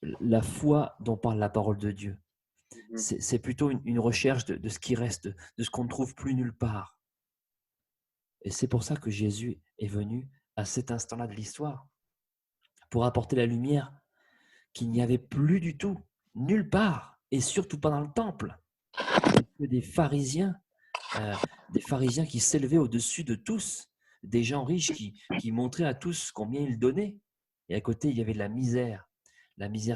la foi dont parle la parole de Dieu. C'est plutôt une recherche de ce qui reste, de ce qu'on ne trouve plus nulle part. Et c'est pour ça que Jésus est venu à cet instant-là de l'histoire, pour apporter la lumière qu'il n'y avait plus du tout, nulle part, et surtout pas dans le temple. Que des pharisiens qui s'élevaient au-dessus de tous, des gens riches qui montraient à tous combien ils donnaient. Et à côté, il y avait la misère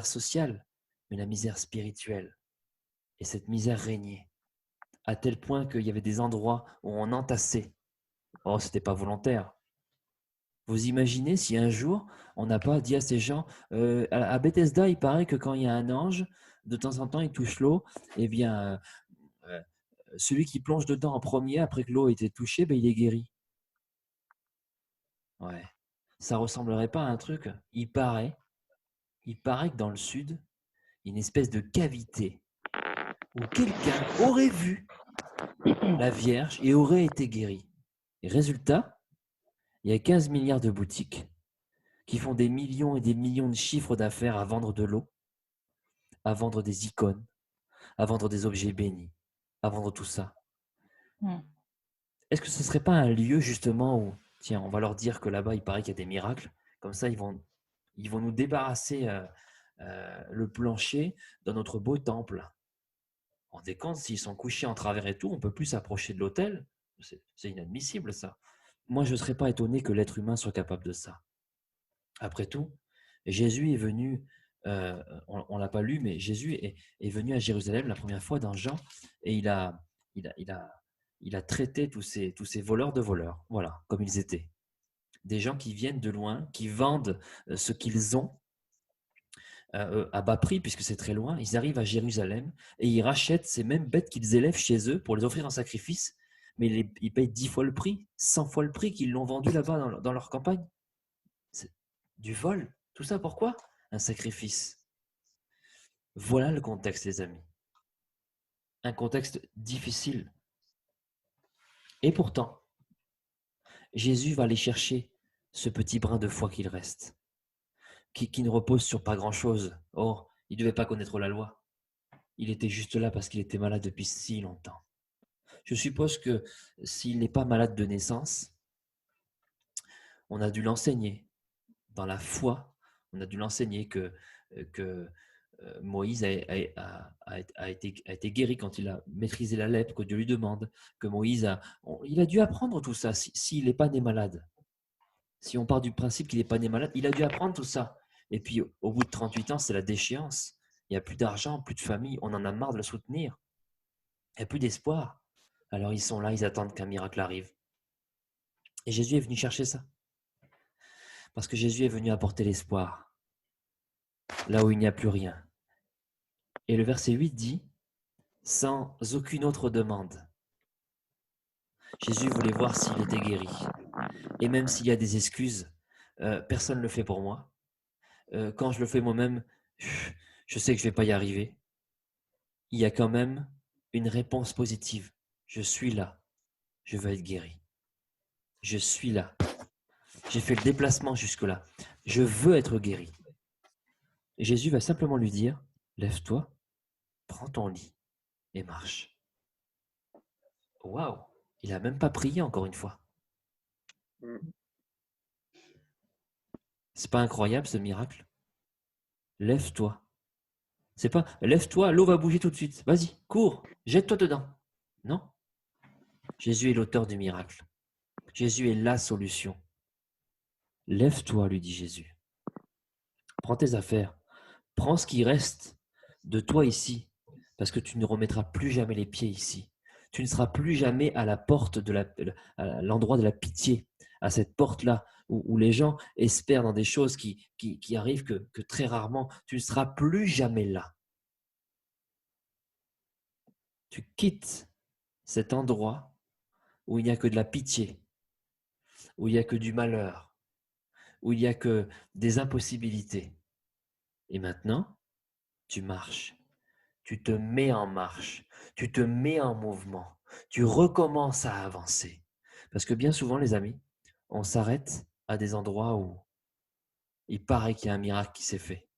sociale, mais la misère spirituelle. Et cette misère régnait, à tel point qu'il y avait des endroits où on entassait. Oh, c'était pas volontaire. Vous imaginez si un jour, on n'a pas dit à ces gens, à Bethesda, il paraît que quand il y a un ange, de temps en temps, il touche l'eau, eh bien, celui qui plonge dedans en premier, après que l'eau ait été touchée, ben, il est guéri. Ouais. Ça ressemblerait pas à un truc. Il paraît que dans le sud, il y a une espèce de cavité où quelqu'un aurait vu la Vierge et aurait été guéri. Et résultat, il y a 15 milliards de boutiques qui font des millions et des millions de chiffres d'affaires à vendre de l'eau, à vendre des icônes, à vendre des objets bénis, à vendre tout ça. Est-ce que ce ne serait pas un lieu justement où, tiens, on va leur dire que là-bas, il paraît qu'il y a des miracles, comme ça, ils vont nous débarrasser le plancher dans notre beau temple. On rendez compte, s'ils sont couchés en travers et tout, on ne peut plus s'approcher de l'autel. C'est inadmissible, ça. Moi, je ne serais pas étonné que l'être humain soit capable de ça. Après tout, Jésus est venu, on ne l'a pas lu, mais Jésus est venu à Jérusalem la première fois dans Jean, et il a il a traité tous ces voleurs de voleurs, voilà, comme ils étaient. Des gens qui viennent de loin, qui vendent ce qu'ils ont à bas prix, puisque c'est très loin. Ils arrivent à Jérusalem et ils rachètent ces mêmes bêtes qu'ils élèvent chez eux pour les offrir en sacrifice, mais ils payent 10 fois le prix, 100 fois le prix qu'ils l'ont vendu là-bas dans leur campagne. C'est du vol. Tout ça pourquoi? Un sacrifice. Voilà le contexte, les amis. Un contexte difficile. Et pourtant, Jésus va aller chercher ce petit brin de foi qu'il reste, qui ne repose sur pas grand-chose. Or, il ne devait pas connaître la loi. Il était juste là parce qu'il était malade depuis si longtemps. Je suppose que s'il n'est pas malade de naissance, on a dû l'enseigner dans la foi. On a dû l'enseigner que Moïse a été guéri quand il a maîtrisé la lèpre, que Dieu lui demande, que Moïse il a dû apprendre tout ça s'il n'est pas né malade. Si on part du principe qu'il n'est pas né malade, il a dû apprendre tout ça. Et puis, au bout de 38 ans, c'est la déchéance. Il n'y a plus d'argent, plus de famille. On en a marre de le soutenir. Il n'y a plus d'espoir. Alors, ils sont là, ils attendent qu'un miracle arrive. Et Jésus est venu chercher ça. Parce que Jésus est venu apporter l'espoir. Là où il n'y a plus rien. Et le verset 8 dit, sans aucune autre demande. Jésus voulait voir s'il était guéri. Et même s'il y a des excuses, personne ne le fait pour moi. Quand je le fais moi-même, je sais que je ne vais pas y arriver. Il y a quand même une réponse positive. Je suis là. Je veux être guéri. Je suis là. J'ai fait le déplacement jusque-là. Je veux être guéri. Et Jésus va simplement lui dire, lève-toi, prends ton lit et marche. Waouh! Il n'a même pas prié encore une fois. C'est pas incroyable ce miracle? Lève-toi. C'est pas lève-toi, l'eau va bouger tout de suite. Vas-y, cours, jette-toi dedans. Non. Jésus est l'auteur du miracle. Jésus est la solution. Lève-toi, lui dit Jésus. Prends tes affaires. Prends ce qui reste de toi ici, parce que tu ne remettras plus jamais les pieds ici. Tu ne seras plus jamais à la porte à l'endroit de la pitié, à cette porte-là où les gens espèrent dans des choses qui arrivent que très rarement. Tu ne seras plus jamais là. Tu quittes cet endroit où il n'y a que de la pitié, où il n'y a que du malheur, où il n'y a que des impossibilités. Et maintenant, tu marches. Tu te mets en marche, tu te mets en mouvement, tu recommences à avancer. Parce que bien souvent, les amis, on s'arrête à des endroits où il paraît qu'il y a un miracle qui s'est fait.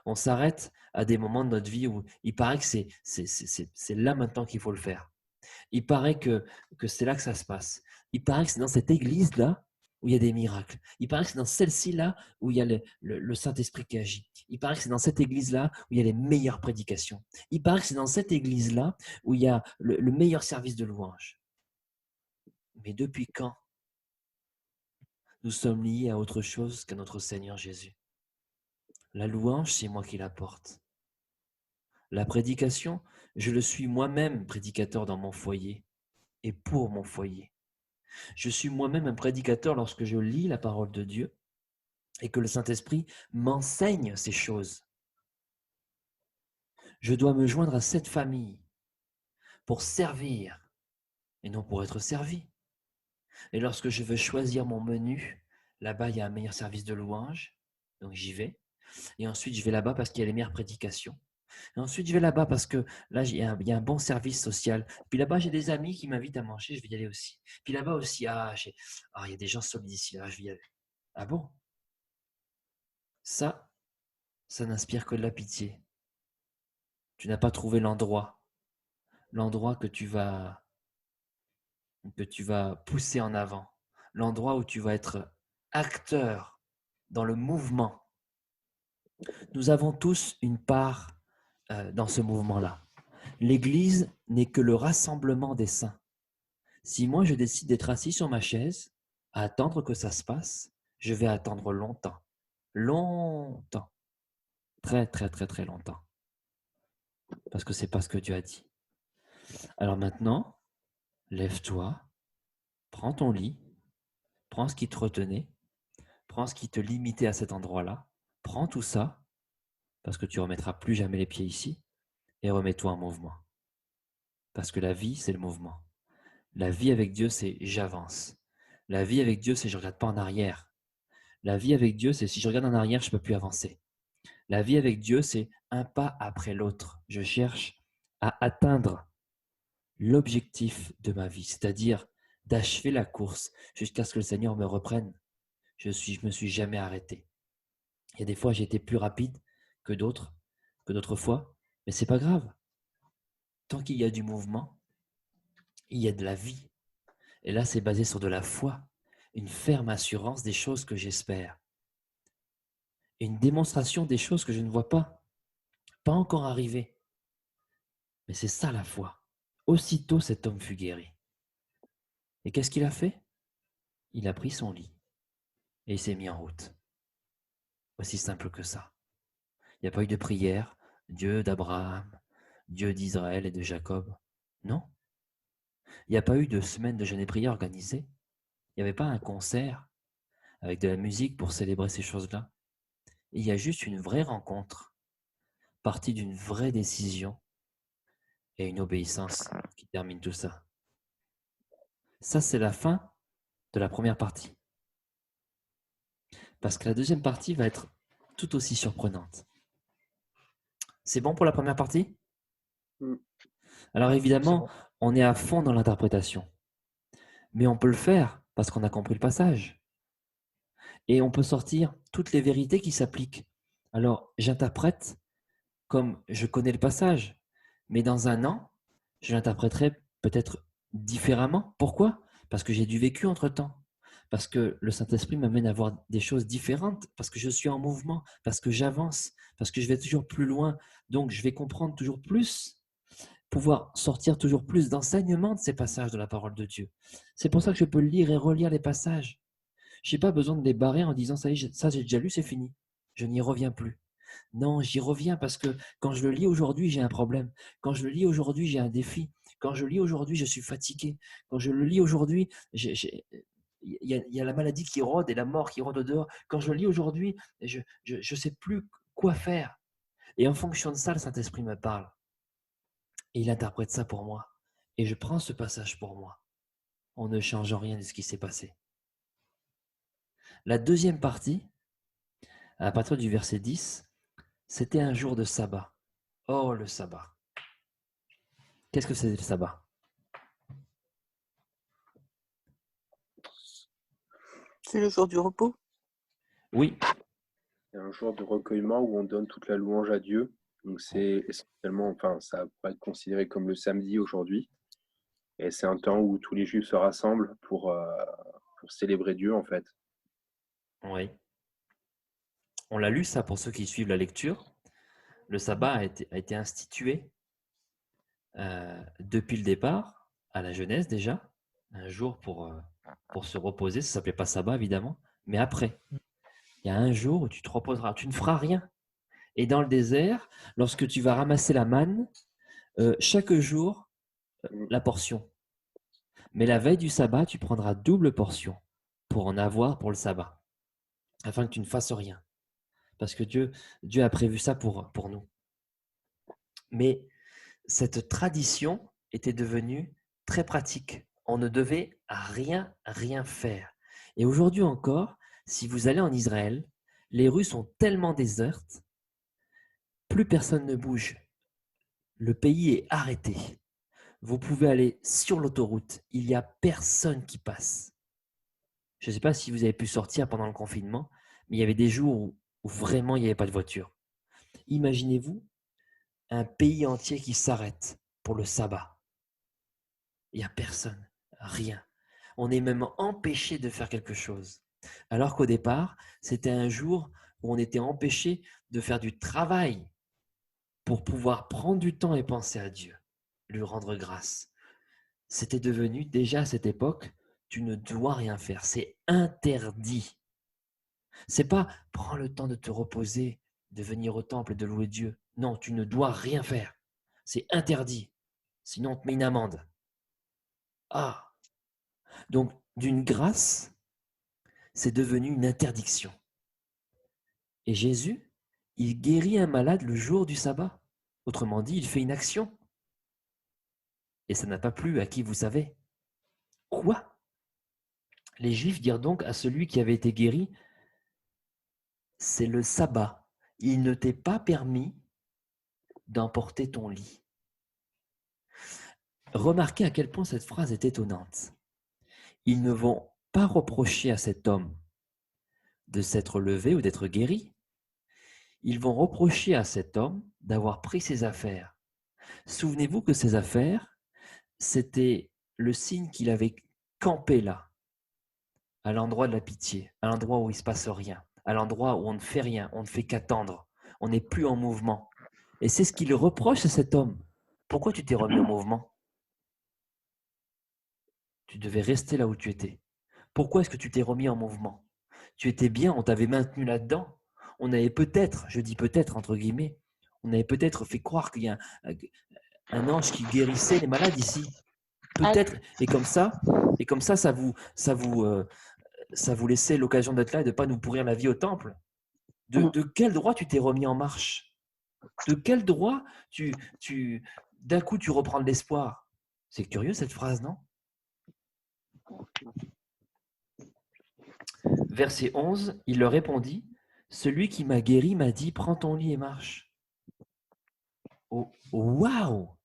On s'arrête à des moments de notre vie où il paraît que c'est là maintenant qu'il faut le faire. Il paraît que c'est là que ça se passe. Il paraît que c'est dans cette église-là où il y a des miracles. Il paraît que c'est dans celle-ci-là où il y a le Saint-Esprit qui agit. Il paraît que c'est dans cette église-là où il y a les meilleures prédications. Il paraît que c'est dans cette église-là où il y a le meilleur service de louange. Mais depuis quand nous sommes liés à autre chose qu'à notre Seigneur Jésus? La louange, c'est moi qui la porte. La prédication, je le suis moi-même prédicateur dans mon foyer et pour mon foyer. Je suis moi-même un prédicateur lorsque je lis la parole de Dieu et que le Saint-Esprit m'enseigne ces choses. Je dois me joindre à cette famille pour servir et non pour être servi. Et lorsque je veux choisir mon menu, là-bas, il y a un meilleur service de louange, donc j'y vais. Et ensuite, je vais là-bas parce qu'il y a les meilleures prédications. Et ensuite, je vais là-bas parce que là, il y a un bon service social. Puis là-bas, j'ai des amis qui m'invitent à manger, je vais y aller aussi. Puis là-bas aussi, il y a des gens solides ici, là, je vais y aller. Ah bon? Ça n'inspire que de la pitié. Tu n'as pas trouvé l'endroit que tu vas pousser en avant, l'endroit où tu vas être acteur dans le mouvement. Nous avons tous une part dans ce mouvement-là. L'Église n'est que le rassemblement des saints. Si moi je décide d'être assis sur ma chaise, à attendre que ça se passe, je vais attendre longtemps. Longtemps. Très, très, très, très longtemps. Parce que ce n'est pas ce que Dieu a dit. Alors maintenant, lève-toi, prends ton lit, prends ce qui te retenait, prends ce qui te limitait à cet endroit-là, prends tout ça, parce que tu ne remettras plus jamais les pieds ici, et remets-toi en mouvement. Parce que la vie, c'est le mouvement. La vie avec Dieu, c'est j'avance. La vie avec Dieu, c'est je ne regarde pas en arrière. La vie avec Dieu, c'est si je regarde en arrière, je ne peux plus avancer. La vie avec Dieu, c'est un pas après l'autre. Je cherche à atteindre l'objectif de ma vie, c'est-à-dire d'achever la course jusqu'à ce que le Seigneur me reprenne. Je me suis jamais arrêté. Il y a des fois, j'ai été plus rapide que d'autres fois, mais c'est pas grave. Tant qu'il y a du mouvement, il y a de la vie. Et là, c'est basé sur de la foi, une ferme assurance des choses que j'espère, et une démonstration des choses que je ne vois pas encore arriver. Mais c'est ça la foi. Aussitôt, cet homme fut guéri. Et qu'est-ce qu'il a fait? Il a pris son lit et il s'est mis en route. Aussi simple que ça. Il n'y a pas eu de prière, Dieu d'Abraham, Dieu d'Israël et de Jacob. Non. Il n'y a pas eu de semaine de jeûne et prière organisée. Il n'y avait pas un concert avec de la musique pour célébrer ces choses-là. Il y a juste une vraie rencontre, partie d'une vraie décision et une obéissance qui termine tout ça. Ça, c'est la fin de la première partie. Parce que la deuxième partie va être tout aussi surprenante. C'est bon pour la première partie? Alors évidemment, on est à fond dans l'interprétation. Mais on peut le faire parce qu'on a compris le passage. Et on peut sortir toutes les vérités qui s'appliquent. Alors, j'interprète comme je connais le passage. Mais dans un an, je l'interpréterai peut-être différemment. Pourquoi? Parce que j'ai du vécu entre-temps. Parce que le Saint-Esprit m'amène à voir des choses différentes, parce que je suis en mouvement, parce que j'avance, parce que je vais toujours plus loin. Donc, je vais comprendre toujours plus, pouvoir sortir toujours plus d'enseignements de ces passages de la parole de Dieu. C'est pour ça que je peux lire et relire les passages. Je n'ai pas besoin de les barrer en disant « ça y est, ça j'ai déjà lu, c'est fini. Je n'y reviens plus ». Non, j'y reviens parce que quand je le lis aujourd'hui, j'ai un problème. Quand je le lis aujourd'hui, j'ai un défi. Quand je le lis aujourd'hui, je suis fatigué. Quand je le lis aujourd'hui, il y a la maladie qui rôde et la mort qui rôde au dehors. Quand je le lis aujourd'hui, je ne sais plus quoi faire. Et en fonction de ça, le Saint-Esprit me parle. Et il interprète ça pour moi. Et je prends ce passage pour moi. On ne change rien de ce qui s'est passé. La deuxième partie, à partir du verset 10, c'était un jour de sabbat. Oh, le sabbat. Qu'est-ce que c'est le sabbat? C'est le jour du repos. Oui. C'est un jour de recueillement où on donne toute la louange à Dieu. Donc c'est essentiellement, enfin, ça va être considéré comme le samedi aujourd'hui. Et c'est un temps où tous les Juifs se rassemblent pour célébrer Dieu, en fait. Oui. On l'a lu, ça, pour ceux qui suivent la lecture. Le sabbat a été institué depuis le départ, à la Genèse déjà, un jour pour se reposer. Ça ne s'appelait pas sabbat, évidemment. Mais après, il y a un jour où tu te reposeras. Tu ne feras rien. Et dans le désert, lorsque tu vas ramasser la manne, chaque jour, la portion. Mais la veille du sabbat, tu prendras double portion pour en avoir pour le sabbat, afin que tu ne fasses rien. Parce que Dieu a prévu ça pour nous. Mais cette tradition était devenue très pratique. On ne devait rien faire. Et aujourd'hui encore, si vous allez en Israël, les rues sont tellement désertes, plus personne ne bouge. Le pays est arrêté. Vous pouvez aller sur l'autoroute, il n'y a personne qui passe. Je ne sais pas si vous avez pu sortir pendant le confinement, mais il y avait des jours où vraiment il n'y avait pas de voiture. Imaginez-vous un pays entier qui s'arrête pour le sabbat. Il n'y a personne, rien. On est même empêché de faire quelque chose. Alors qu'au départ, c'était un jour où on était empêché de faire du travail pour pouvoir prendre du temps et penser à Dieu, lui rendre grâce. C'était devenu, déjà à cette époque, tu ne dois rien faire. C'est interdit. C'est pas prends le temps de te reposer, de venir au temple et de louer Dieu. Non, tu ne dois rien faire. C'est interdit. Sinon, on te met une amende. Ah, donc d'une grâce, c'est devenu une interdiction. Et Jésus, il guérit un malade le jour du sabbat. Autrement dit, il fait une action. Et ça n'a pas plu à qui vous savez. Quoi? Les Juifs dirent donc à celui qui avait été guéri, c'est le sabbat. Il ne t'est pas permis d'emporter ton lit. Remarquez à quel point cette phrase est étonnante. Ils ne vont pas reprocher à cet homme de s'être levé ou d'être guéri. Ils vont reprocher à cet homme d'avoir pris ses affaires. Souvenez-vous que ses affaires, c'était le signe qu'il avait campé là, à l'endroit de la pitié, à l'endroit où il ne se passe rien, à l'endroit où on ne fait rien, on ne fait qu'attendre, on n'est plus en mouvement. Et c'est ce qu'il reproche à cet homme. Pourquoi tu t'es remis en mouvement? Tu devais rester là où tu étais. Pourquoi est-ce que tu t'es remis en mouvement? Tu étais bien, on t'avait maintenu là-dedans. On avait peut-être, je dis peut-être entre guillemets, on avait peut-être fait croire qu'il y a un ange qui guérissait les malades ici. Peut-être. Et comme ça, ça vous laissait l'occasion d'être là et de ne pas nous pourrir la vie au temple. De quel droit tu t'es remis en marche? De quel droit d'un coup tu reprends de l'espoir? C'est curieux cette phrase, non? Verset 11, il leur répondit, « Celui qui m'a guéri m'a dit, prends ton lit et marche. » Oh, waouh!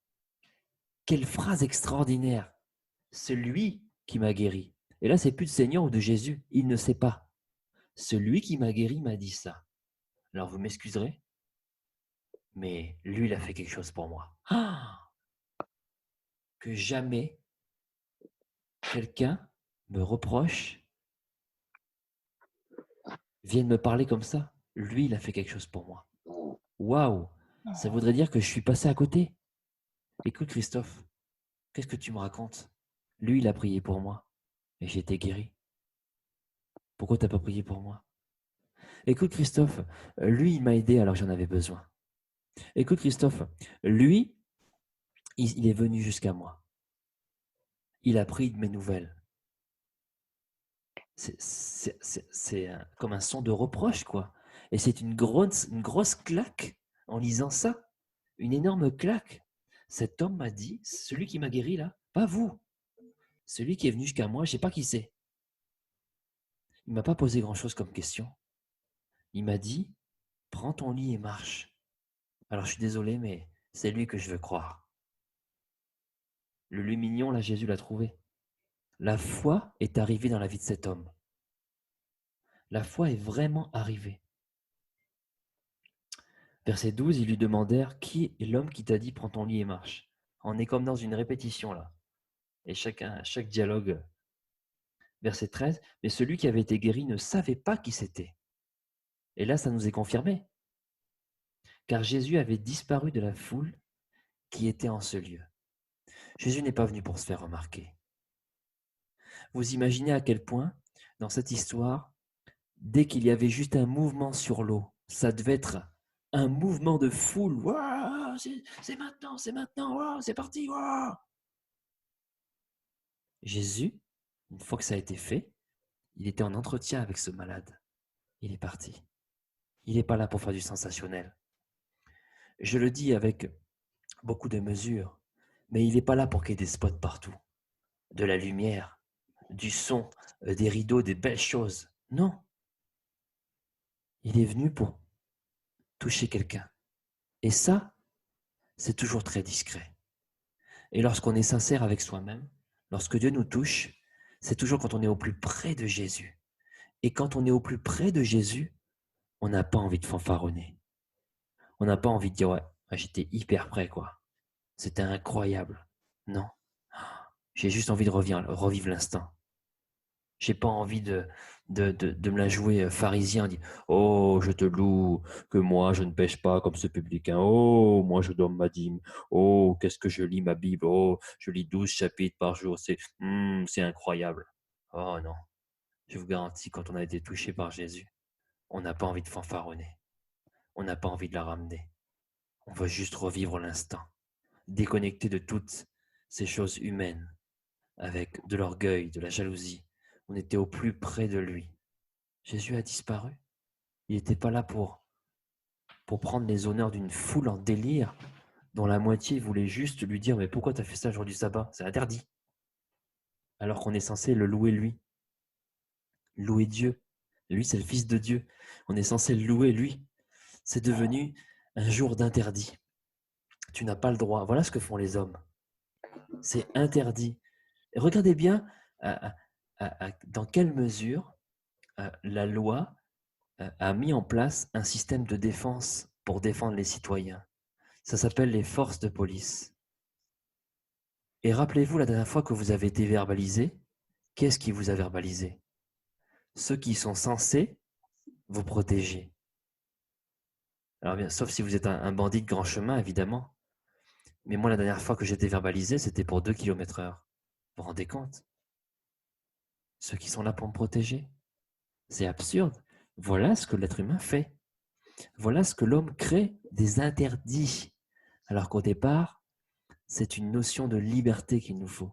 Quelle phrase extraordinaire! Celui qui m'a guéri. Et là, c'est plus de Seigneur ou de Jésus, il ne sait pas. Celui qui m'a guéri m'a dit ça. Alors vous m'excuserez, mais lui, il a fait quelque chose pour moi. Ah, que jamais quelqu'un me reproche, vienne me parler comme ça. Lui, il a fait quelque chose pour moi. Waouh! Ça voudrait dire que je suis passé à côté. Écoute, Christophe, qu'est-ce que tu me racontes? Lui, il a prié pour moi et j'ai été guéri. Pourquoi tu n'as pas prié pour moi? Écoute, Christophe, lui, il m'a aidé alors que j'en avais besoin. Écoute, Christophe, lui, il est venu jusqu'à moi. Il a pris de mes nouvelles. C'est comme un son de reproche, quoi. Et c'est une grosse claque en lisant ça. Une énorme claque. Cet homme m'a dit, celui qui m'a guéri là, pas vous. Celui qui est venu jusqu'à moi, je ne sais pas qui c'est. Il ne m'a pas posé grand-chose comme question. Il m'a dit, prends ton lit et marche. Alors je suis désolé, mais c'est lui que je veux croire. Le lumignon, là, Jésus l'a trouvé. La foi est arrivée dans la vie de cet homme. La foi est vraiment arrivée. Verset 12, ils lui demandèrent, qui est l'homme qui t'a dit, prends ton lit et marche? On est comme dans une répétition là. Et chaque dialogue. Verset 13, mais celui qui avait été guéri ne savait pas qui c'était. Et là, ça nous est confirmé. Car Jésus avait disparu de la foule qui était en ce lieu. Jésus n'est pas venu pour se faire remarquer. Vous imaginez à quel point, dans cette histoire, dès qu'il y avait juste un mouvement sur l'eau, ça devait être un mouvement de foule. Wow, c'est maintenant, wow, c'est parti. Wow. Jésus, une fois que ça a été fait, il était en entretien avec ce malade. Il est parti. Il n'est pas là pour faire du sensationnel. Je le dis avec beaucoup de mesure, mais il n'est pas là pour qu'il y ait des spots partout, de la lumière, du son, des rideaux, des belles choses. Non. Il est venu pour toucher quelqu'un. Et ça, c'est toujours très discret. Et lorsqu'on est sincère avec soi-même, lorsque Dieu nous touche, c'est toujours quand on est au plus près de Jésus. Et quand on est au plus près de Jésus, on n'a pas envie de fanfaronner. On n'a pas envie de dire, ouais, j'étais hyper près, quoi. C'était incroyable. Non. J'ai juste envie de revivre l'instant. J'ai pas envie de me la jouer pharisien, dire oh, je te loue, que moi je ne pêche pas comme ce publicain. Oh, moi je donne ma dîme. Oh, qu'est-ce que je lis ma Bible. Oh, je lis 12 chapitres par jour. C'est incroyable. Oh non. Je vous garantis, quand on a été touché par Jésus, on n'a pas envie de fanfaronner. On n'a pas envie de la ramener. On veut juste revivre l'instant, déconnecté de toutes ces choses humaines, avec de l'orgueil, de la jalousie. On était au plus près de lui. Jésus a disparu. Il n'était pas là pour prendre les honneurs d'une foule en délire dont la moitié voulait juste lui dire « Mais pourquoi tu as fait ça le jour du sabbat? C'est interdit. » Alors qu'on est censé le louer lui. Louer Dieu. Lui, c'est le Fils de Dieu. On est censé le louer lui. C'est devenu un jour d'interdit. Tu n'as pas le droit. Voilà ce que font les hommes. C'est interdit. Et regardez bien dans quelle mesure la loi a mis en place un système de défense pour défendre les citoyens. Ça s'appelle les forces de police. Et rappelez-vous, la dernière fois que vous avez été verbalisé, qu'est-ce qui vous a verbalisé? Ceux qui sont censés vous protéger. Alors bien, sauf si vous êtes un bandit de grand chemin, évidemment. Mais moi, la dernière fois que j'ai été verbalisé, c'était pour 2 km/h. Vous vous rendez compte? Ceux qui sont là pour me protéger. C'est absurde. Voilà ce que l'être humain fait. Voilà ce que l'homme crée, des interdits. Alors qu'au départ, c'est une notion de liberté qu'il nous faut.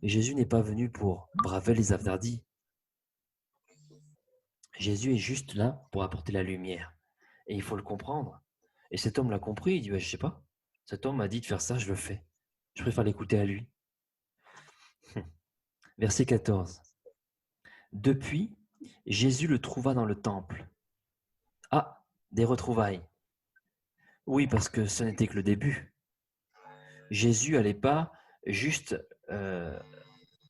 Et Jésus n'est pas venu pour braver les interdits. Jésus est juste là pour apporter la lumière. Et il faut le comprendre. Et cet homme l'a compris, il dit, je ne sais pas, cet homme m'a dit de faire ça, je le fais. Je préfère l'écouter à lui. Verset 14. Depuis, Jésus le trouva dans le temple. Ah, des retrouvailles. Oui, parce que ce n'était que le début. Jésus n'allait pas juste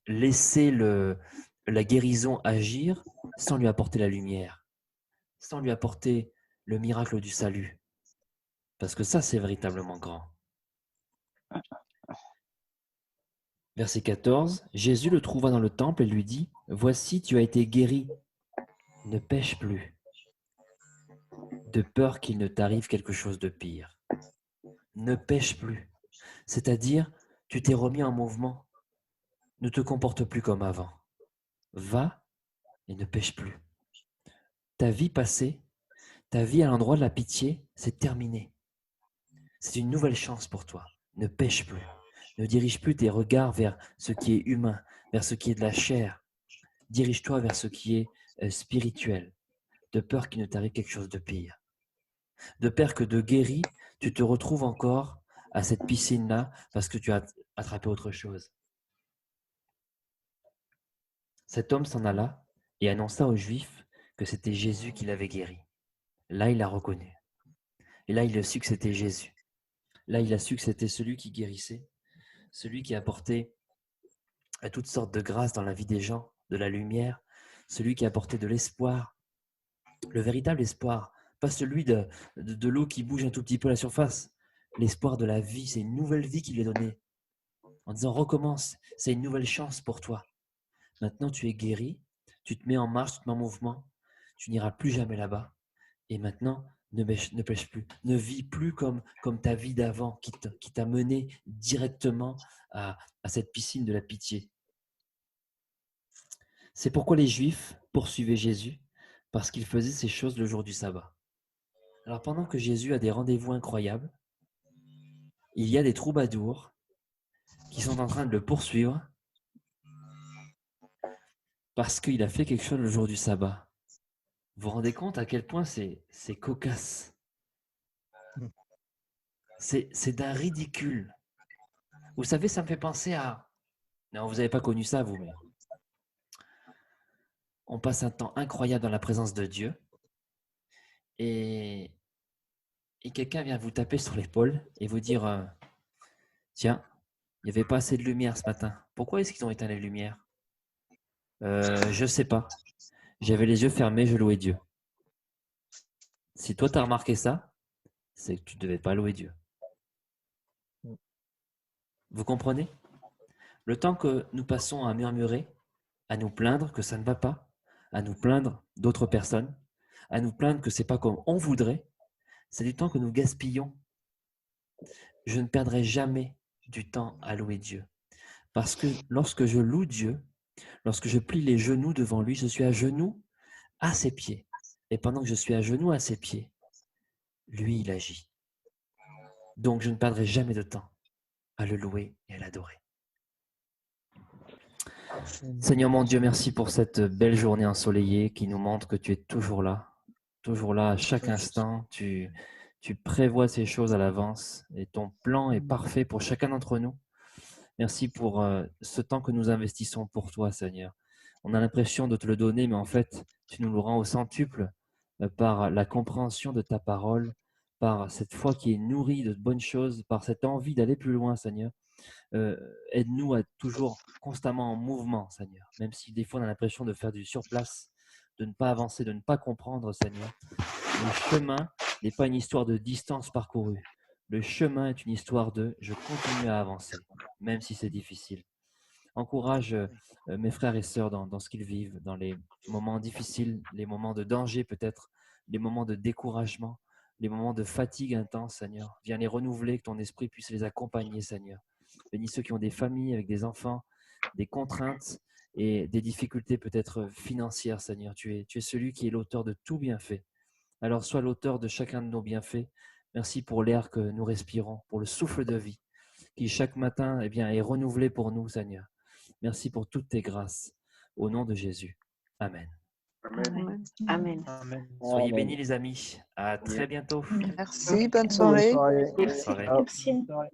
laisser la guérison agir sans lui apporter la lumière, sans lui apporter le miracle du salut. Parce que ça, c'est véritablement grand. Verset 14, Jésus le trouva dans le temple et lui dit, « Voici, tu as été guéri, ne pêche plus, de peur qu'il ne t'arrive quelque chose de pire. » Ne pêche plus, c'est-à-dire, tu t'es remis en mouvement, ne te comporte plus comme avant. Va et ne pêche plus. Ta vie passée, ta vie à l'endroit de la pitié, c'est terminé. C'est une nouvelle chance pour toi. Ne pêche plus. Ne dirige plus tes regards vers ce qui est humain, vers ce qui est de la chair. Dirige-toi vers ce qui est spirituel, de peur qu'il ne t'arrive quelque chose de pire. De peur que de guéri, tu te retrouves encore à cette piscine-là parce que tu as attrapé autre chose. Cet homme s'en alla et annonça aux Juifs que c'était Jésus qui l'avait guéri. Là, il l'a reconnu. Et là, il a su que c'était Jésus. Là, il a su que c'était celui qui guérissait, celui qui apportait toutes sortes de grâces dans la vie des gens, de la lumière, celui qui apportait de l'espoir, le véritable espoir, pas celui de l'eau qui bouge un tout petit peu à la surface. L'espoir de la vie, c'est une nouvelle vie qu'il lui a donnée. En disant, recommence, c'est une nouvelle chance pour toi. Maintenant, tu es guéri, tu te mets en marche, tu te mets en mouvement, tu n'iras plus jamais là-bas. Et maintenant, ne pêche plus, ne vis plus comme ta vie d'avant qui t'a mené directement à cette piscine de la pitié. C'est pourquoi les Juifs poursuivaient Jésus, parce qu'il faisait ces choses le jour du sabbat. Alors pendant que Jésus a des rendez-vous incroyables, il y a des troubadours qui sont en train de le poursuivre parce qu'il a fait quelque chose le jour du sabbat. Vous vous rendez compte à quel point c'est cocasse? C'est d'un ridicule. Vous savez, ça me fait penser à... Non, vous n'avez pas connu ça, vous, mais... On passe un temps incroyable dans la présence de Dieu et quelqu'un vient vous taper sur l'épaule et vous dire tiens, il n'y avait pas assez de lumière ce matin. Pourquoi est-ce qu'ils ont éteint les lumières? Je ne sais pas. J'avais les yeux fermés, je louais Dieu. Si toi, tu as remarqué ça, c'est que tu ne devais pas louer Dieu. Vous comprenez? Le temps que nous passons à murmurer, à nous plaindre que ça ne va pas, à nous plaindre d'autres personnes, à nous plaindre que ce n'est pas comme on voudrait, c'est du temps que nous gaspillons. Je ne perdrai jamais du temps à louer Dieu. Parce que lorsque je loue Dieu, lorsque je plie les genoux devant lui, je suis à genoux à ses pieds. Et pendant que je suis à genoux à ses pieds, lui, il agit. Donc, je ne perdrai jamais de temps à le louer et à l'adorer. Seigneur mon Dieu, merci pour cette belle journée ensoleillée qui nous montre que tu es toujours là à chaque instant. Tu prévois ces choses à l'avance et ton plan est parfait pour chacun d'entre nous. Merci pour ce temps que nous investissons pour toi, Seigneur. On a l'impression de te le donner, mais en fait, tu nous le rends au centuple par la compréhension de ta parole, par cette foi qui est nourrie de bonnes choses, par cette envie d'aller plus loin, Seigneur. Aide-nous à être toujours constamment en mouvement, Seigneur. Même si des fois on a l'impression de faire du surplace, de ne pas avancer, de ne pas comprendre, Seigneur. Le chemin n'est pas une histoire de distance parcourue. Le chemin est une histoire de « je continue à avancer », même si c'est difficile. Encourage mes frères et sœurs dans ce qu'ils vivent, dans les moments difficiles, les moments de danger peut-être, les moments de découragement, les moments de fatigue intense, Seigneur. Viens les renouveler, que ton esprit puisse les accompagner, Seigneur. Bénis ceux qui ont des familles avec des enfants, des contraintes et des difficultés peut-être financières, Seigneur. Tu es celui qui est l'auteur de tout bienfait. Alors sois l'auteur de chacun de nos bienfaits. Merci pour l'air que nous respirons, pour le souffle de vie qui chaque matin est renouvelé pour nous, Seigneur. Merci pour toutes tes grâces. Au nom de Jésus. Amen. Amen. Amen. Amen. Soyez bénis les amis. À très bientôt. Merci, bonne soirée. Bonne soirée. Merci. Bonne soirée.